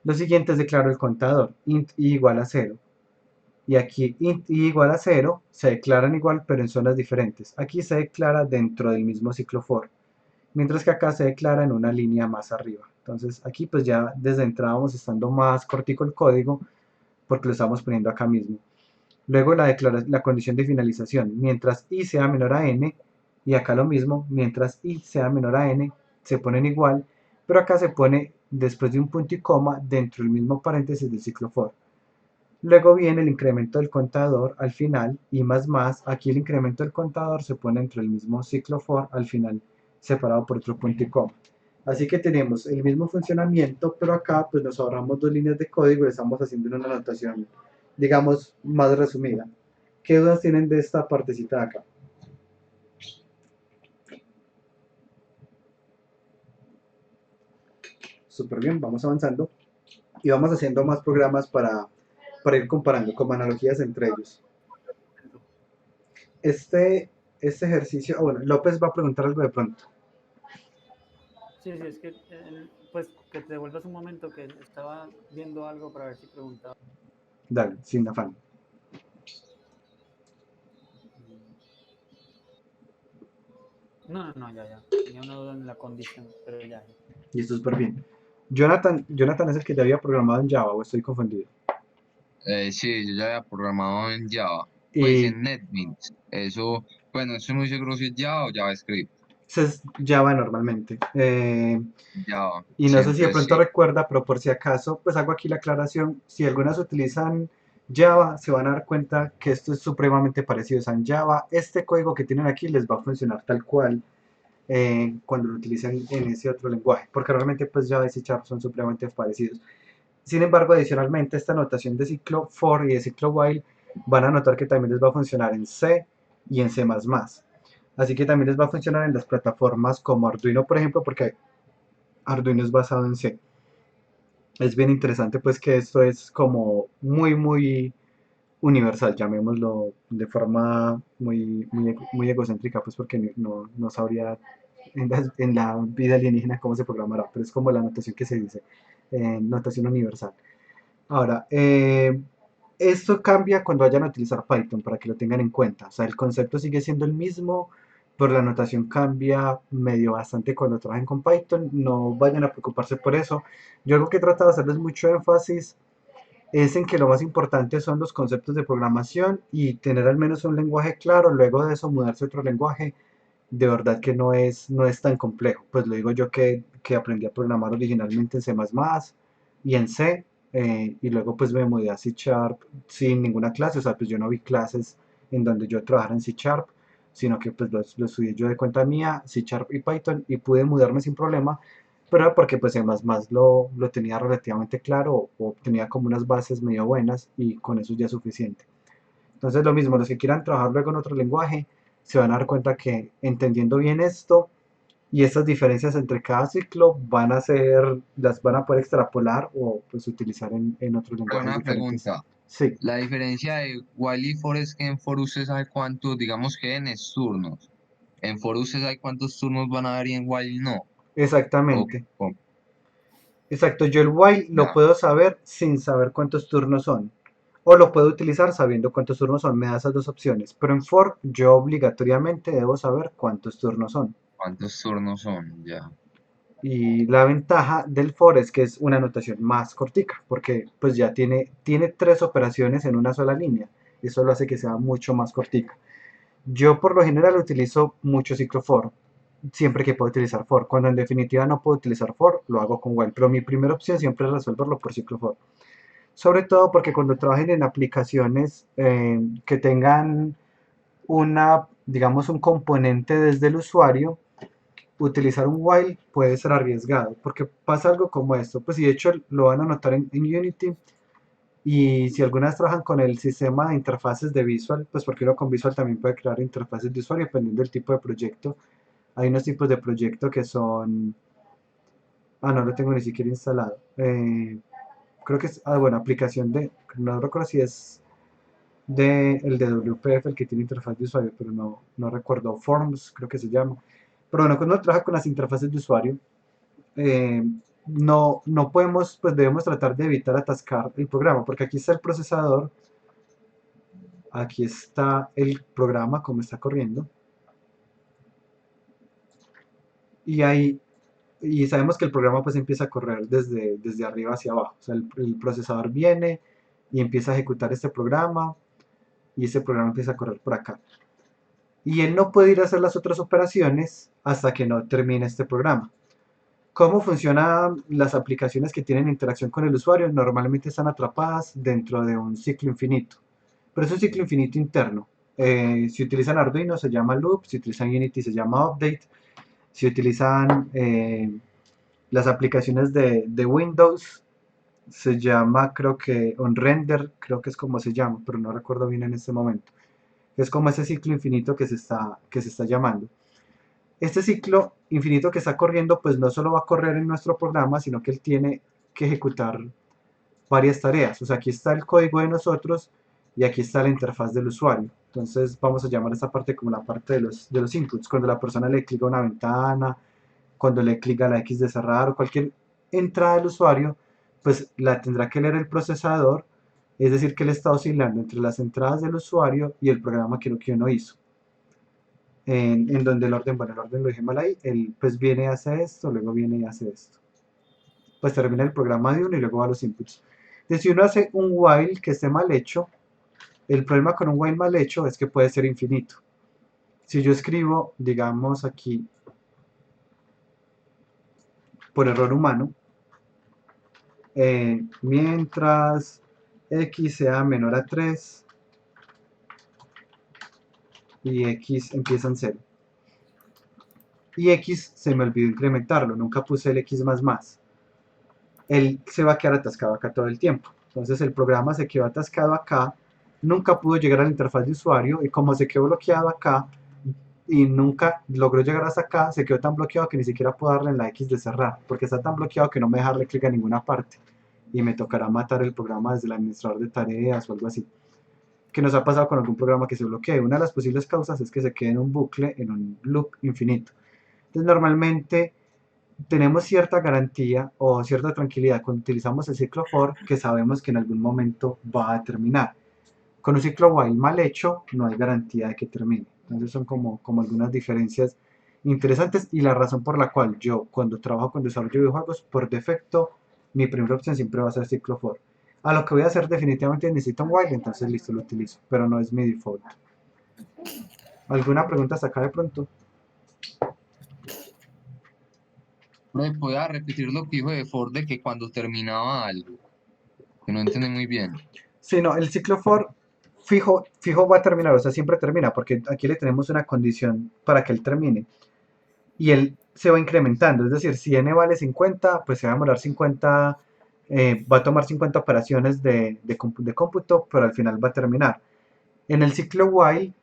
Lo siguiente es declaro el contador, int i igual a 0. Y aquí int i igual a 0 se declaran igual pero en zonas diferentes. Aquí se declara dentro del mismo ciclo for, mientras que acá se declara en una línea más arriba. Entonces aquí pues ya desde entrada vamos estando más cortico el código porque lo estamos poniendo acá mismo. Luego la condición de finalización, mientras i sea menor a n, y acá lo mismo, mientras i sea menor a n, se ponen igual, pero acá se pone después de un punto y coma dentro del mismo paréntesis del ciclo for. Luego viene el incremento del contador al final, y más, aquí el incremento del contador se pone dentro del mismo ciclo for al final, separado por otro punto y coma. Así que tenemos el mismo funcionamiento, pero acá pues nos ahorramos dos líneas de código y estamos haciendo una anotación, digamos, más resumida. ¿Qué dudas tienen de esta partecita de acá? Súper bien, vamos avanzando y vamos haciendo más programas para ir comparando como analogías entre ellos. Este ejercicio, bueno, López va a preguntar algo de pronto. Sí, es que pues que te devuelvas un momento que estaba viendo algo para ver si preguntaba. Dale, sin afán. No, ya. Tenía una duda en la condición, pero ya. Y esto es súper bien. Jonathan es el que ya había programado en Java, o estoy confundido. Sí, yo ya había programado en Java, pues en NetBeans. Eso, bueno, no estoy muy seguro si es Java o JavaScript. Es Java normalmente. Java, Y no sé si de siempre pronto sí. recuerda, pero por si acaso, pues hago aquí la aclaración. Si algunas utilizan Java, se van a dar cuenta que esto es supremamente parecido. O sea, en Java, este código que tienen aquí les va a funcionar tal cual cuando lo utilicen en ese otro lenguaje, porque realmente pues Java y C# son supremamente parecidos. Sin embargo, adicionalmente, esta notación de ciclo for y de ciclo while van a notar que también les va a funcionar en C y en C++. Así que también les va a funcionar en las plataformas como Arduino, por ejemplo, porque Arduino es basado en C. Es bien interesante pues que esto es como muy universal, llamémoslo de forma muy egocéntrica, pues porque no sabría en la vida alienígena cómo se programará, pero es como la notación que se dice, notación universal. Ahora, esto cambia cuando vayan a utilizar Python, para que lo tengan en cuenta. O sea, el concepto sigue siendo el mismo, pero la notación cambia medio bastante cuando trabajen con Python. No vayan a preocuparse por eso. Yo algo que he tratado de hacerles mucho énfasis es en que lo más importante son los conceptos de programación y tener al menos un lenguaje claro, luego de eso mudarse a otro lenguaje, de verdad que no es tan complejo. Pues lo digo yo que aprendí a programar originalmente en C++ y en C, y luego pues me mudé a C# sin ninguna clase, o sea, pues yo no vi clases en donde yo trabajara en C#, sino que pues lo estudié yo de cuenta mía, C# y Python, y pude mudarme sin problema, pero era porque pues C++ lo tenía relativamente claro o tenía como unas bases medio buenas y con eso ya es suficiente. Entonces lo mismo, los que quieran trabajar luego en otro lenguaje se van a dar cuenta que entendiendo bien esto y estas diferencias entre cada ciclo las van a poder extrapolar o pues utilizar en otros Pero lenguajes una diferentes. pregunta, Sí, la diferencia de while y for es que en for usted sabe cuántos, digamos que en es turnos. En for usted sabe cuántos turnos van a haber y en while no. O, exactamente. o- Exacto, yo el while lo ya. puedo saber sin saber cuántos turnos son. O lo puedo utilizar sabiendo cuántos turnos son. Me da esas dos opciones. Pero en for yo obligatoriamente debo saber cuántos turnos son. ¿Cuántos turnos son? Ya. Y la ventaja del for es que es una notación más cortica, porque pues ya tiene tres operaciones en una sola línea. Eso lo hace que sea mucho más cortica. Yo por lo general utilizo mucho ciclo for, siempre que puedo utilizar for. Cuando en definitiva no puedo utilizar for, lo hago con while. Pero mi primera opción siempre es resolverlo por ciclo for. Sobre todo porque cuando trabajen en aplicaciones que tengan digamos, un componente desde el usuario, utilizar un while puede ser arriesgado, porque pasa algo como esto, pues y de hecho lo van a notar en Unity, y si algunas trabajan con el sistema de interfaces de Visual, pues porque uno con Visual también puede crear interfaces de usuario dependiendo del tipo de proyecto. Hay unos tipos de proyecto que son, no lo tengo ni siquiera instalado. Creo que es, bueno, aplicación no recuerdo si es el de WPF, el que tiene interfaz de usuario, pero no recuerdo, Forms creo que se llama. Pero bueno, cuando uno trabaja con las interfaces de usuario, eh, no podemos, pues debemos tratar de evitar atascar el programa, porque aquí está el procesador, aquí está el programa como está corriendo, y ahí y sabemos que el programa pues empieza a correr desde arriba hacia abajo. O sea, el procesador viene y empieza a ejecutar este programa, y ese programa empieza a correr por acá. Y él no puede ir a hacer las otras operaciones hasta que no termine este programa. ¿Cómo funcionan las aplicaciones que tienen interacción con el usuario? Normalmente están atrapadas dentro de un ciclo infinito, pero es un ciclo infinito interno. Si utilizan Arduino se llama loop, si utilizan Unity se llama update, si utilizan las aplicaciones de Windows se llama, creo que onRender, creo que es como se llama, pero no recuerdo bien en este momento. Es como ese ciclo infinito que se está llamando. Este ciclo infinito que está corriendo, pues no solo va a correr en nuestro programa, sino que él tiene que ejecutar varias tareas. O sea, aquí está el código de nosotros y aquí está la interfaz del usuario. Entonces vamos a llamar esta parte como la parte de los inputs. Cuando la persona le clica a una ventana, cuando le clica a la X de cerrar o cualquier entrada del usuario, pues la tendrá que leer el procesador. Es decir, que él está oscilando entre las entradas del usuario y el programa que uno hizo. En donde el orden lo dejé mal ahí, él pues viene y hace esto, luego viene y hace esto. Pues termina el programa de uno y luego va a los inputs. Entonces, si uno hace un while que esté mal hecho, el problema con un while mal hecho es que puede ser infinito. Si yo escribo, digamos aquí, por error humano, mientras x sea menor a 3 y x empieza en 0. y X se me olvidó incrementarlo, nunca puse el X más más. Él se va a quedar atascado acá todo el tiempo. Entonces el programa se quedó atascado acá, nunca pudo llegar a la interfaz de usuario y como se quedó bloqueado acá y nunca logró llegar hasta acá, se quedó tan bloqueado que ni siquiera puedo darle en la X de cerrar, porque está tan bloqueado que no me deja darle clic a ninguna parte y me tocará matar el programa desde el administrador de tareas o algo así. Que nos ha pasado con algún programa que se bloquee. Una de las posibles causas es que se quede en un bucle, en un loop infinito. Entonces normalmente tenemos cierta garantía o cierta tranquilidad cuando utilizamos el ciclo for, que sabemos que en algún momento va a terminar. Con un ciclo while mal hecho no hay garantía de que termine. Entonces son como algunas diferencias interesantes y la razón por la cual yo cuando trabajo con desarrollo de videojuegos por defecto mi primera opción siempre va a ser ciclo for. A lo que voy a hacer definitivamente necesito un while, entonces listo, lo utilizo, pero no es mi default. ¿Alguna pregunta hasta acá de pronto? Voy a repetir lo que dijo de Ford de que cuando terminaba algo, que no entendí muy bien. Sí, no, el ciclo for fijo va a terminar, o sea, siempre termina, porque aquí le tenemos una condición para que él termine. Y él se va incrementando, es decir, si n vale 50, pues se va a demorar 50, va a tomar 50 operaciones de cómputo, pero al final va a terminar. En el ciclo while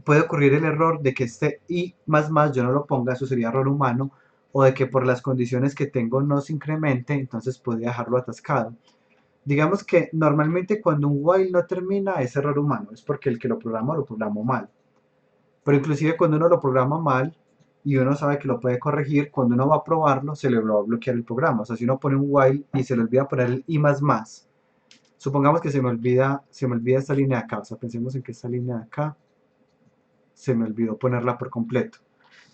puede ocurrir el error de que este i más más yo no lo ponga, eso sería error humano, o de que por las condiciones que tengo no se incremente, entonces podría dejarlo atascado. Digamos que normalmente cuando un while no termina es error humano, es porque el que lo programó mal. Pero inclusive cuando uno lo programa mal y uno sabe que lo puede corregir, cuando uno va a probarlo se le va a bloquear el programa. O sea, si uno pone un while y se le olvida poner el i más más, supongamos que se me olvida esta línea de acá, o sea, pensemos en que esta línea de acá se me olvidó ponerla por completo.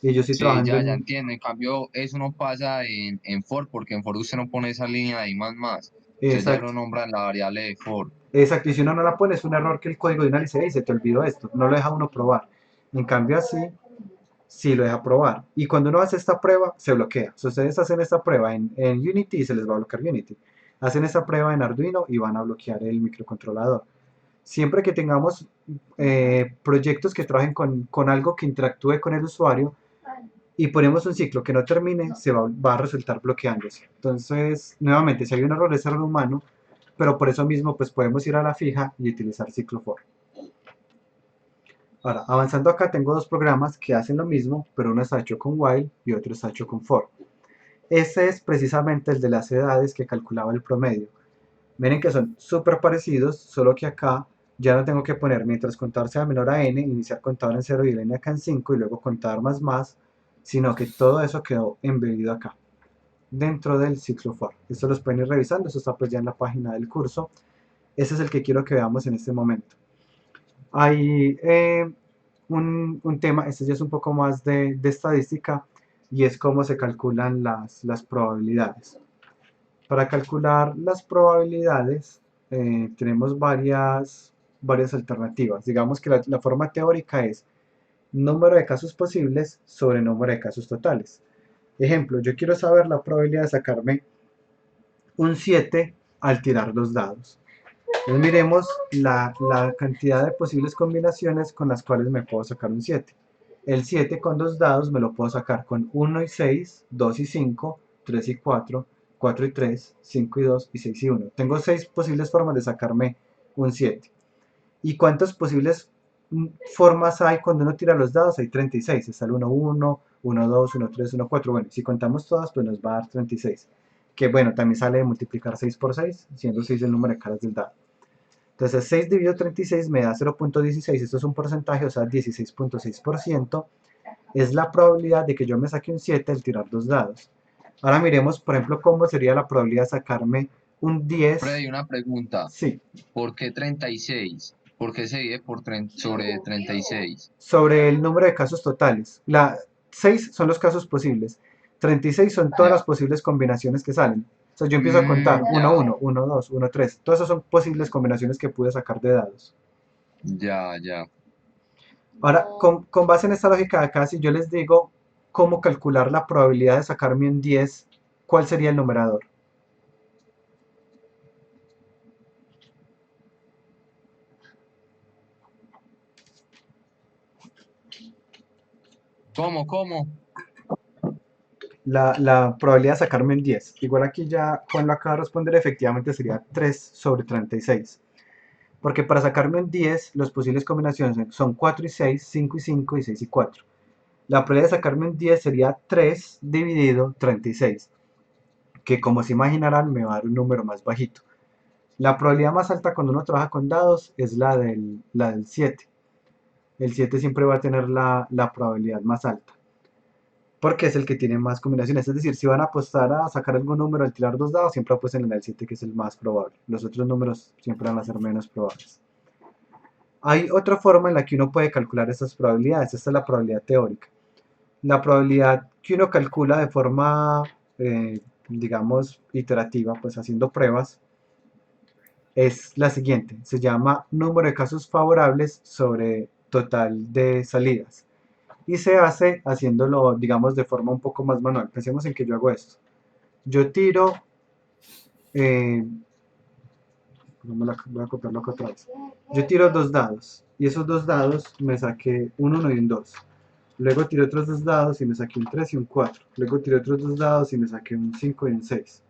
Y yo estoy Sí, trabajando ya en... entiendo. En cambio, eso no pasa en for, porque en for usted no pone esa línea de I más más. Usted ya lo Exacto. nombra en la variable de for. Exacto, y si uno no la pone es un error que el código de una dice, hey, se te olvidó esto, no lo deja uno probar. En cambio así, sí lo deja probar. Y cuando uno hace esta prueba, se bloquea. Si ustedes hacen esta prueba en Unity, se les va a bloquear Unity. Hacen esta prueba en Arduino y van a bloquear el microcontrolador. Siempre que tengamos proyectos que trabajen con algo que interactúe con el usuario y ponemos un ciclo que no termine, va a resultar bloqueándose. Entonces, nuevamente, si hay un error, es error humano, pero por eso mismo pues podemos ir a la fija y utilizar ciclo for. Ahora, avanzando acá tengo dos programas que hacen lo mismo, pero uno está hecho con while y otro está hecho con for. Este es precisamente el de las edades que calculaba el promedio. Miren que son súper parecidos, solo que acá ya no tengo que poner mientras contar sea menor a n, iniciar contador en 0 y el n acá en 5 y luego contar más más, sino que todo eso quedó embebido acá, dentro del ciclo for. Esto los pueden ir revisando, eso está pues ya en la página del curso. Ese es el que quiero que veamos en este momento. Hay un tema, este ya es un poco más de estadística, y es cómo se calculan las probabilidades. Para calcular las probabilidades tenemos varias alternativas. Digamos que la forma teórica es número de casos posibles sobre número de casos totales. Ejemplo, yo quiero saber la probabilidad de sacarme un 7 al tirar los dados. Entonces miremos la cantidad de posibles combinaciones con las cuales me puedo sacar un 7. El 7 con dos dados me lo puedo sacar con 1 y 6, 2 y 5, 3 y 4, 4 y 3, 5 y 2 y 6 y 1. Tengo 6 posibles formas de sacarme un 7. ¿Y cuántas posibles formas hay cuando uno tira los dados? Hay 36. Está el 1, 1, 1, 2, 1, 3, 1, 4. Bueno, si contamos todas, pues nos va a dar 36. Que bueno, también sale de multiplicar 6 por 6, siendo 6 el número de caras del dado. Entonces 6 dividido 36 me da 0.16, esto es un porcentaje, o sea 16.6%, es la probabilidad de que yo me saque un 7 al tirar dos dados. Ahora miremos, por ejemplo, cómo sería la probabilidad de sacarme un 10. Freddy, una pregunta. Sí. ¿Por qué 36? ¿Por qué se divide sobre 36? Sobre el número de casos totales. 6 son los casos posibles. 36 son todas Ya. las posibles combinaciones que salen. O sea, yo empiezo a contar 1, 1, 1, 2, 1, 3. Todas esas son posibles combinaciones que pude sacar de dados. Ya, ya. Ahora, con base en esta lógica de acá, si yo les digo cómo calcular la probabilidad de sacarme un 10, ¿cuál sería el numerador? ¿Cómo? La probabilidad de sacarme un 10. Igual aquí ya Juan lo acaba de responder, efectivamente sería 3 sobre 36. Porque para sacarme un 10, las posibles combinaciones son 4 y 6, 5 y 5 y 6 y 4. La probabilidad de sacarme un 10 sería 3 dividido 36, que como se imaginarán me va a dar un número más bajito. La probabilidad más alta cuando uno trabaja con dados es la del 7. El 7 siempre va a tener la probabilidad más alta, porque es el que tiene más combinaciones. Es decir, si van a apostar a sacar algún número al tirar dos dados, siempre apuesten en el 7, que es el más probable. Los otros números siempre van a ser menos probables. Hay otra forma en la que uno puede calcular estas probabilidades. Esta es la probabilidad teórica. La probabilidad que uno calcula de forma, digamos, iterativa, pues haciendo pruebas, es la siguiente. Se llama número de casos favorables sobre total de salidas. Y se hace haciéndolo, digamos, de forma un poco más manual. Pensemos en que yo hago esto. Yo tiro, voy a copiarlo acá otra vez. Yo tiro dos dados, y esos dos dados me saqué un 1 y un 2. Luego tiré otros dos dados y me saqué un 3 y un 4. Luego tiré otros dos dados y me saqué un 5 y un 6.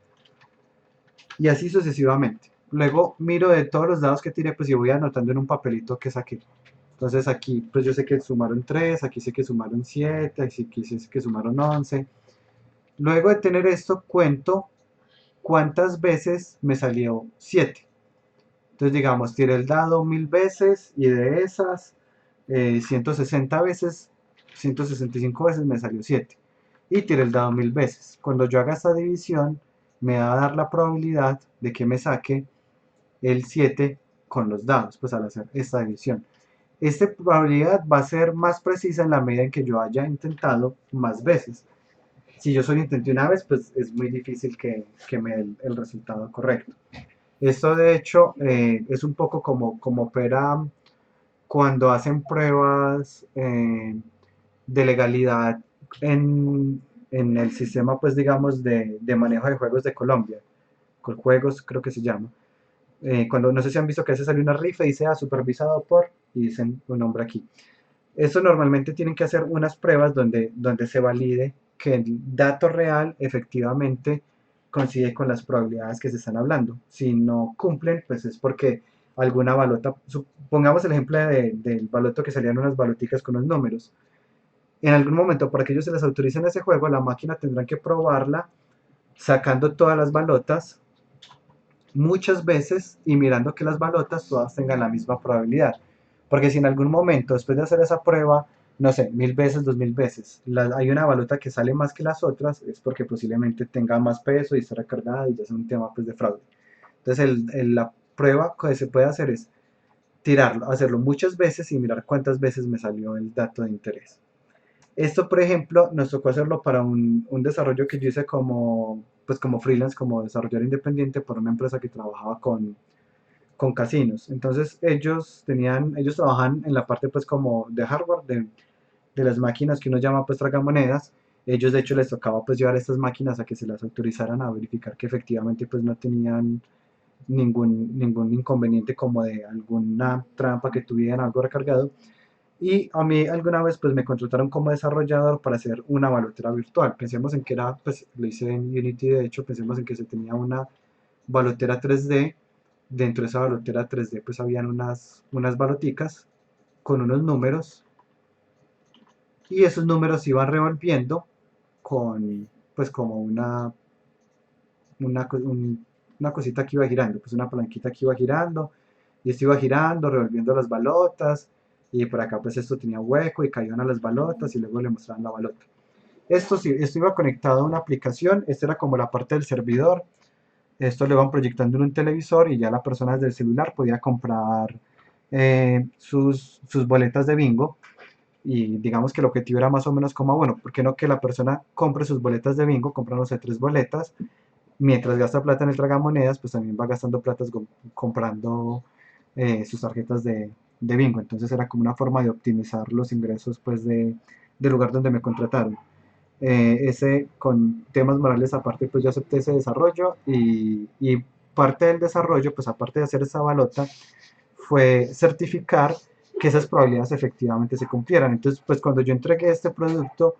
Y así sucesivamente. Luego miro de todos los dados que tiré, pues y voy anotando en un papelito que saqué. Entonces aquí pues yo sé que sumaron 3, aquí sé que sumaron 7, aquí sé que sumaron 11. Luego de tener esto cuento cuántas veces me salió 7. Entonces digamos, tiré el dado 1000 veces y de esas 160 veces, 165 veces me salió 7. Y tiré el dado 1000 veces. Cuando yo haga esta división me va a dar la probabilidad de que me saque el 7 con los dados, pues al hacer esta división. Esta probabilidad va a ser más precisa en la medida en que yo haya intentado más veces. Si yo solo intenté una vez, pues es muy difícil que me dé el resultado correcto. Esto de hecho es un poco como opera cuando hacen pruebas de legalidad en el sistema, pues digamos, de manejo de juegos de Colombia. Coljuegos creo que se llama. Cuando no sé si han visto que a veces sale una rifa y dice supervisado por, y dicen un nombre aquí. Eso normalmente tienen que hacer unas pruebas donde se valide que el dato real efectivamente coincide con las probabilidades que se están hablando. Si no cumplen, pues es porque alguna balota, supongamos el ejemplo del baloto que salían unas baloticas con unos números. En algún momento, para que ellos se les autoricen ese juego, la máquina tendrá que probarla sacando todas las balotas muchas veces y mirando que las balotas todas tengan la misma probabilidad. Porque si en algún momento, después de hacer esa prueba, no sé, 1000 veces, 2000 veces, hay una balota que sale más que las otras, es porque posiblemente tenga más peso y está recargada y ya es un tema pues de fraude. Entonces la prueba que se puede hacer es tirarlo, hacerlo muchas veces y mirar cuántas veces me salió el dato de interés. Esto, por ejemplo, nos tocó hacerlo para un desarrollo que yo hice como freelance, como desarrollador independiente por una empresa que trabajaba con casinos. Entonces ellos trabajan en la parte pues como de hardware, de las máquinas que uno llama pues tragamonedas. Ellos de hecho les tocaba pues llevar estas máquinas a que se las autorizaran a verificar que efectivamente pues no tenían ningún inconveniente como de alguna trampa que tuvieran algo recargado. Y a mí alguna vez pues me contrataron como desarrollador para hacer una balotera virtual. Pensemos en que era, pues lo hice en Unity de hecho, pensemos en que se tenía una balotera 3D. Dentro de esa balotera 3D pues habían unas baloticas con unos números y esos números se iban revolviendo con pues como una cosita que iba girando, pues una palanquita que iba girando y esto iba girando, revolviendo las balotas y por acá pues esto tenía hueco y caían a las balotas y luego le mostraban la balota. Esto iba conectado a una aplicación, esta era como la parte del servidor. Esto lo iban proyectando en un televisor y ya la persona desde el celular podía comprar sus boletas de bingo. Y digamos que el objetivo era más o menos como, bueno, ¿por qué no que la persona compre sus boletas de bingo, compra, no sé, 3 boletas, mientras gasta plata en el tragamonedas, pues también va gastando plata comprando sus tarjetas de bingo. Entonces era como una forma de optimizar los ingresos pues del lugar donde me contrataron. Con temas morales aparte pues yo acepté ese desarrollo y parte del desarrollo pues aparte de hacer esa balota fue certificar que esas probabilidades efectivamente se cumplieran. Entonces, pues cuando yo entregué este producto,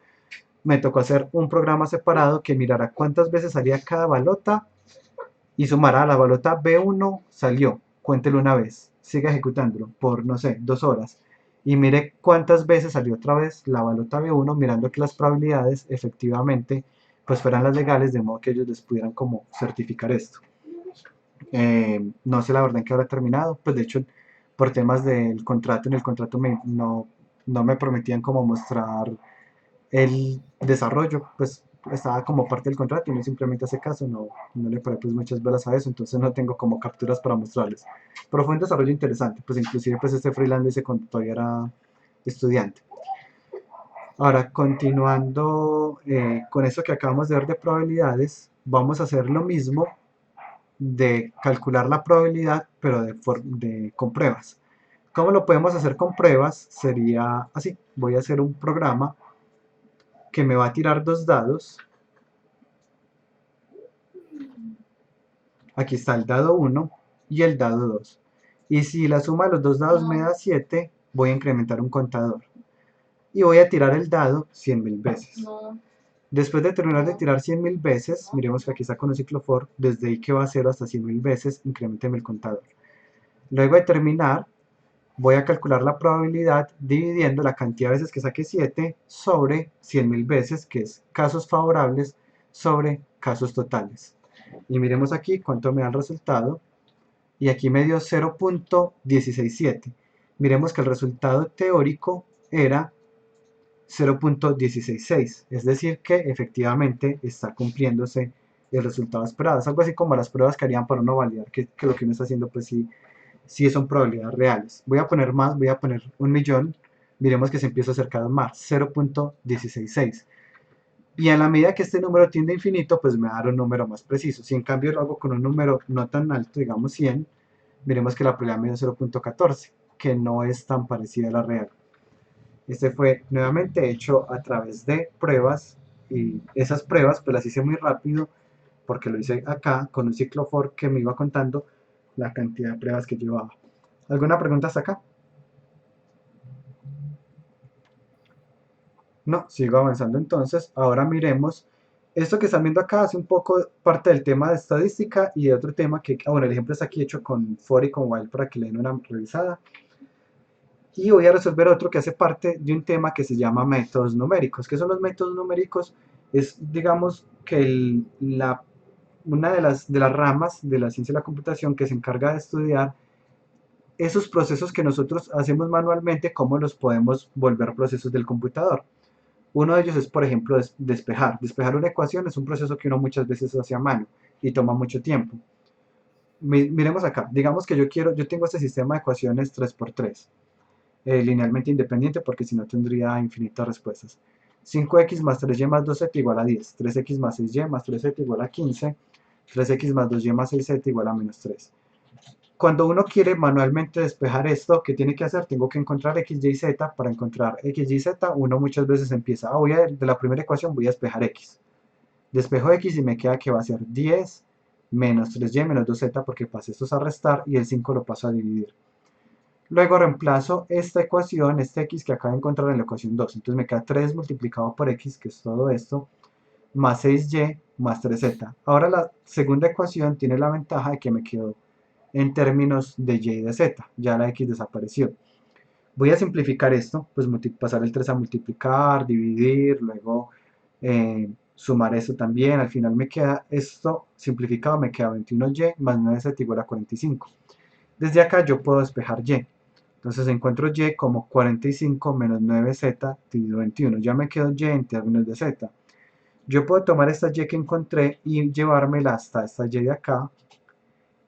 me tocó hacer un programa separado que mirara cuántas veces salía cada balota y sumara a la balota B1 salió, cuéntelo una vez, siga ejecutándolo por, no sé, 2 horas. Y mire cuántas veces salió otra vez la balota B1, mirando que las probabilidades efectivamente pues fueran las legales, de modo que ellos les pudieran como certificar esto. No sé la verdad en qué habrá terminado, pues de hecho por temas del contrato, en el contrato no me prometían como mostrar el desarrollo, pues estaba como parte del contrato y uno simplemente hace caso, no le paré pues muchas velas a eso, entonces no tengo como capturas para mostrarles. Pero fue un desarrollo interesante, pues inclusive pues este freelance lo hice cuando todavía era estudiante. Ahora, continuando con eso que acabamos de ver de probabilidades, vamos a hacer lo mismo de calcular la probabilidad, pero con pruebas. ¿Cómo lo podemos hacer con pruebas? Sería así, voy a hacer un programa que me va a tirar 2 dados. Aquí está el dado 1 y el dado 2. Y si la suma de los 2 dados me da 7, voy a incrementar un contador. Y voy a tirar el dado 100.000 veces. Después de terminar de tirar 100.000 veces, miremos que aquí está con un ciclo for, desde i que va a 0 hasta 100.000 veces, incrementeme el contador. Luego de terminar, voy a calcular la probabilidad dividiendo la cantidad de veces que saque 7 sobre 100.000 veces, que es casos favorables sobre casos totales. Y miremos aquí cuánto me da el resultado. Y aquí me dio 0.167. Miremos que el resultado teórico era 0.166. Es decir, que efectivamente está cumpliéndose el resultado esperado. Es algo así como las pruebas que harían para uno validar que lo que uno está haciendo, pues sí son probabilidades reales. Voy a poner más, voy a poner 1.000.000. Miremos que se empieza a acercar más, 0.166. Y a la medida que este número tiende a infinito, pues me va a dar un número más preciso. Si en cambio lo hago con un número no tan alto, digamos 100, miremos que la probabilidad me dio 0.14, que no es tan parecida a la real. Este fue nuevamente hecho a través de pruebas, y esas pruebas pues las hice muy rápido, porque lo hice acá con un ciclo for que me iba contando la cantidad de pruebas que llevaba. ¿Alguna pregunta hasta acá? No, sigo avanzando entonces. Ahora miremos, esto que están viendo acá hace un poco parte del tema de estadística y de otro tema que, bueno, el ejemplo está aquí hecho con for y con while para que le den una revisada. Y voy a resolver otro que hace parte de un tema que se llama métodos numéricos. ¿Qué son los métodos numéricos? Es, digamos, que una de las ramas de la ciencia de la computación que se encarga de estudiar esos procesos que nosotros hacemos manualmente, cómo los podemos volver procesos del computador. Uno de ellos es, por ejemplo, despejar. Despejar una ecuación es un proceso que uno muchas veces hace a mano y toma mucho tiempo. Miremos acá, digamos que yo tengo este sistema de ecuaciones 3×3, linealmente independiente, porque si no tendría infinitas respuestas. 5x más 3y más 2z igual a 10, 3x más 6y más 3z igual a 15, 3x más 2y más 6z igual a menos 3. Cuando uno quiere manualmente despejar esto, ¿qué tiene que hacer? Tengo que encontrar x, y, z. Para encontrar x, y, z, uno muchas veces empieza, de la primera ecuación voy a despejar x. Despejo x y me queda que va a ser 10 menos 3y menos 2z, porque pasé estos a restar y el 5 lo paso a dividir. Luego reemplazo esta ecuación, este x que acabo de encontrar en la ecuación 2. Entonces me queda 3 multiplicado por x, que es todo esto, más 6y más 3z. Ahora la segunda ecuación tiene la ventaja de que me quedó en términos de y y de z, ya la x desapareció. Voy a simplificar esto, pues pasar el 3 a multiplicar, dividir, luego sumar eso también. Al final me queda esto simplificado, me queda 21y más 9z igual a 45. Desde acá yo puedo despejar y. Entonces encuentro y como 45 menos 9z dividido 21. Ya me quedo y en términos de z. Yo puedo tomar esta y que encontré y llevármela hasta esta y de acá.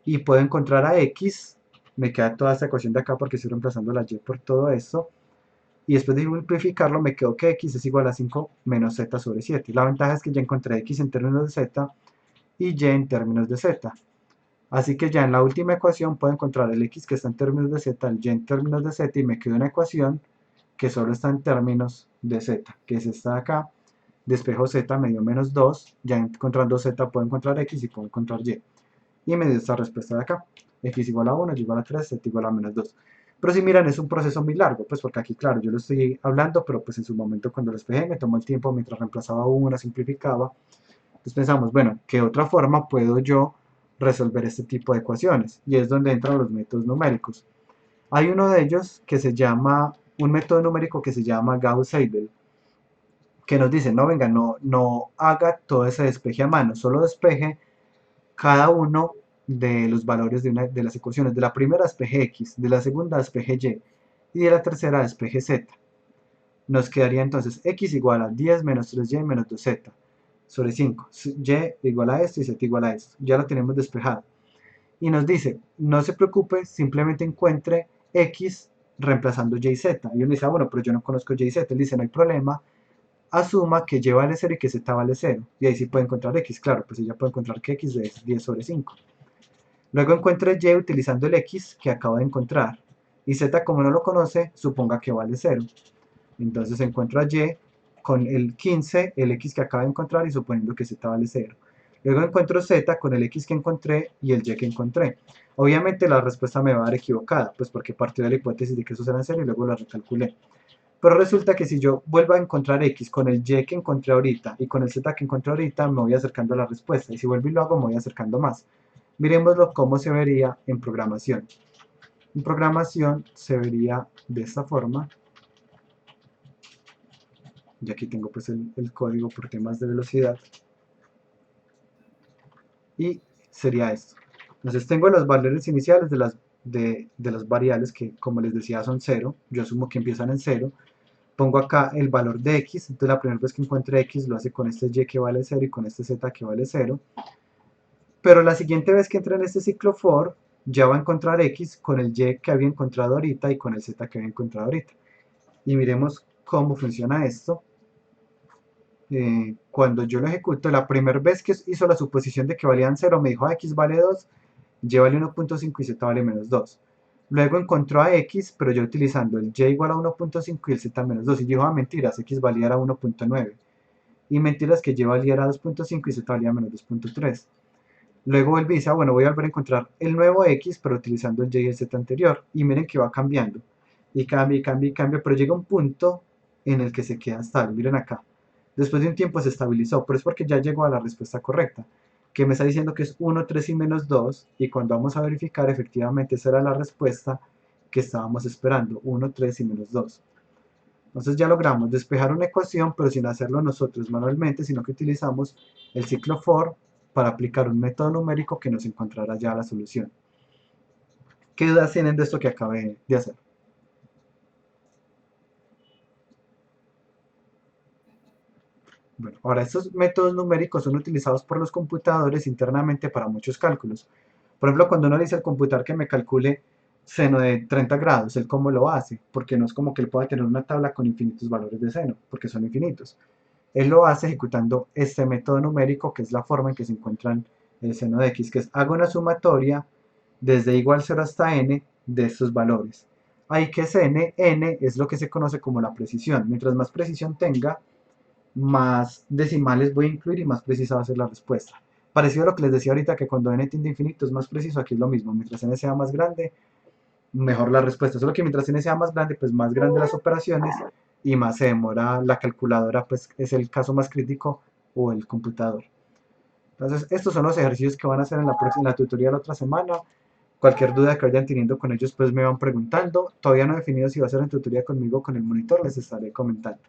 Y puedo encontrar a x, me queda toda esta ecuación de acá porque estoy reemplazando la y por todo esto, y después de simplificarlo me quedo que x es igual a 5 menos z sobre 7. La ventaja es que ya encontré x en términos de z y y en términos de z. Así que ya en la última ecuación puedo encontrar el x que está en términos de z, el y en términos de z, y me queda una ecuación que solo está en términos de z, que es esta de acá. Despejo z, me dio menos 2, ya encontrando z puedo encontrar x y puedo encontrar y. Y me dio esta respuesta de acá, x igual a 1, y igual a 3, z igual a menos 2. Pero si miran, es un proceso muy largo, pues porque aquí, claro, yo lo estoy hablando, pero pues en su momento cuando lo despejé me tomó el tiempo mientras reemplazaba una, simplificaba. Entonces pensamos, bueno, ¿qué otra forma puedo yo resolver este tipo de ecuaciones? Y es donde entran los métodos numéricos. Hay uno de ellos que se llama, un método numérico que se llama Gauss-Seidel, que nos dice, no, venga, no haga todo ese despeje a mano, solo despeje cada uno de los valores de las ecuaciones. De la primera despeje x, de la segunda despeje y, y de la tercera despeje z. Nos quedaría entonces x igual a 10 menos 3y menos 2z sobre 5. Y igual a esto y z igual a esto. Ya lo tenemos despejado. Y nos dice, no se preocupe, simplemente encuentre x reemplazando y y z. Y uno dice, bueno, pero yo no conozco y z. Él dice, no hay problema, asuma que y vale 0 y que z vale 0. Y ahí sí puede encontrar x, claro, pues ella puede encontrar que x es 10 sobre 5. Luego encuentre y utilizando el x que acabo de encontrar. Y z, como no lo conoce, suponga que vale 0. Entonces encuentro a y con el 15, el x que acabo de encontrar y suponiendo que z vale 0. Luego encuentro z con el x que encontré y el y que encontré. Obviamente la respuesta me va a dar equivocada, pues porque partió de la hipótesis de que eso era 0 y luego la recalculé. Pero resulta que si yo vuelvo a encontrar x con el y que encontré ahorita y con el z que encontré ahorita, me voy acercando a la respuesta. Y si vuelvo y lo hago, me voy acercando más. Miremoslo cómo se vería en programación. En programación se vería de esta forma. Y aquí tengo pues el código por temas de velocidad. Y sería esto. Entonces tengo los valores iniciales de las variables que, como les decía, son 0. Yo asumo que empiezan en 0. Pongo acá el valor de x. Entonces la primera vez que encuentre x lo hace con este y que vale 0 y con este z que vale 0. Pero la siguiente vez que entre en este ciclo for, ya va a encontrar x con el y que había encontrado ahorita y con el z que había encontrado ahorita. Y miremos cómo funciona esto. Cuando yo lo ejecuto, la primera vez que hizo la suposición de que valían 0, me dijo x vale 2, y vale 1.5 y z vale menos 2. Luego encontró a x, pero yo utilizando el y igual a 1.5 y el z menos 2. Y dijo, mentiras, x valía 1.9. Y mentiras que y valía 2.5 y z valía menos 2.3. Luego vuelve y dice, bueno, voy a volver a encontrar el nuevo x, pero utilizando el y y el z anterior. Y miren que va cambiando. Y cambia, y cambia, y cambia, pero llega un punto en el que se queda estable. Miren acá. Después de un tiempo se estabilizó, pero es porque ya llegó a la respuesta correcta, que me está diciendo que es 1, 3 y menos 2, y cuando vamos a verificar, efectivamente esa era la respuesta que estábamos esperando, 1, 3 y menos 2. Entonces ya logramos despejar una ecuación, pero sin hacerlo nosotros manualmente, sino que utilizamos el ciclo for para aplicar un método numérico que nos encontrará ya la solución. ¿Qué dudas tienen de esto que acabé de hacer? Bueno, ahora estos métodos numéricos son utilizados por los computadores internamente para muchos cálculos. Por ejemplo, cuando uno le dice al computador que me calcule seno de 30 grados, ¿él cómo lo hace? Porque no es como que él pueda tener una tabla con infinitos valores de seno, porque son infinitos. Él lo hace ejecutando este método numérico, que es la forma en que se encuentran el seno de x, que es hago una sumatoria desde igual 0 hasta n de estos valores. Ahí que es n es lo que se conoce como la precisión. Mientras más precisión tenga, más decimales voy a incluir y más precisa va a ser la respuesta. Parecido a lo que les decía ahorita, que cuando n tiende a infinito es más preciso, aquí es lo mismo. Mientras n sea más grande, mejor la respuesta. Solo que mientras n sea más grande, pues más grande las operaciones y más se demora la calculadora, pues es el caso más crítico, o el computador. Entonces, estos son los ejercicios que van a hacer en la tutoría la otra semana. Cualquier duda que vayan teniendo con ellos, pues me van preguntando. Todavía no he definido si va a ser en tutoría conmigo o con el monitor, les estaré comentando.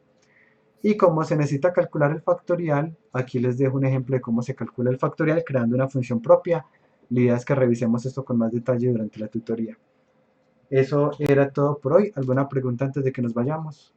Y como se necesita calcular el factorial, aquí les dejo un ejemplo de cómo se calcula el factorial creando una función propia. La idea es que revisemos esto con más detalle durante la tutoría. Eso era todo por hoy. ¿Alguna pregunta antes de que nos vayamos?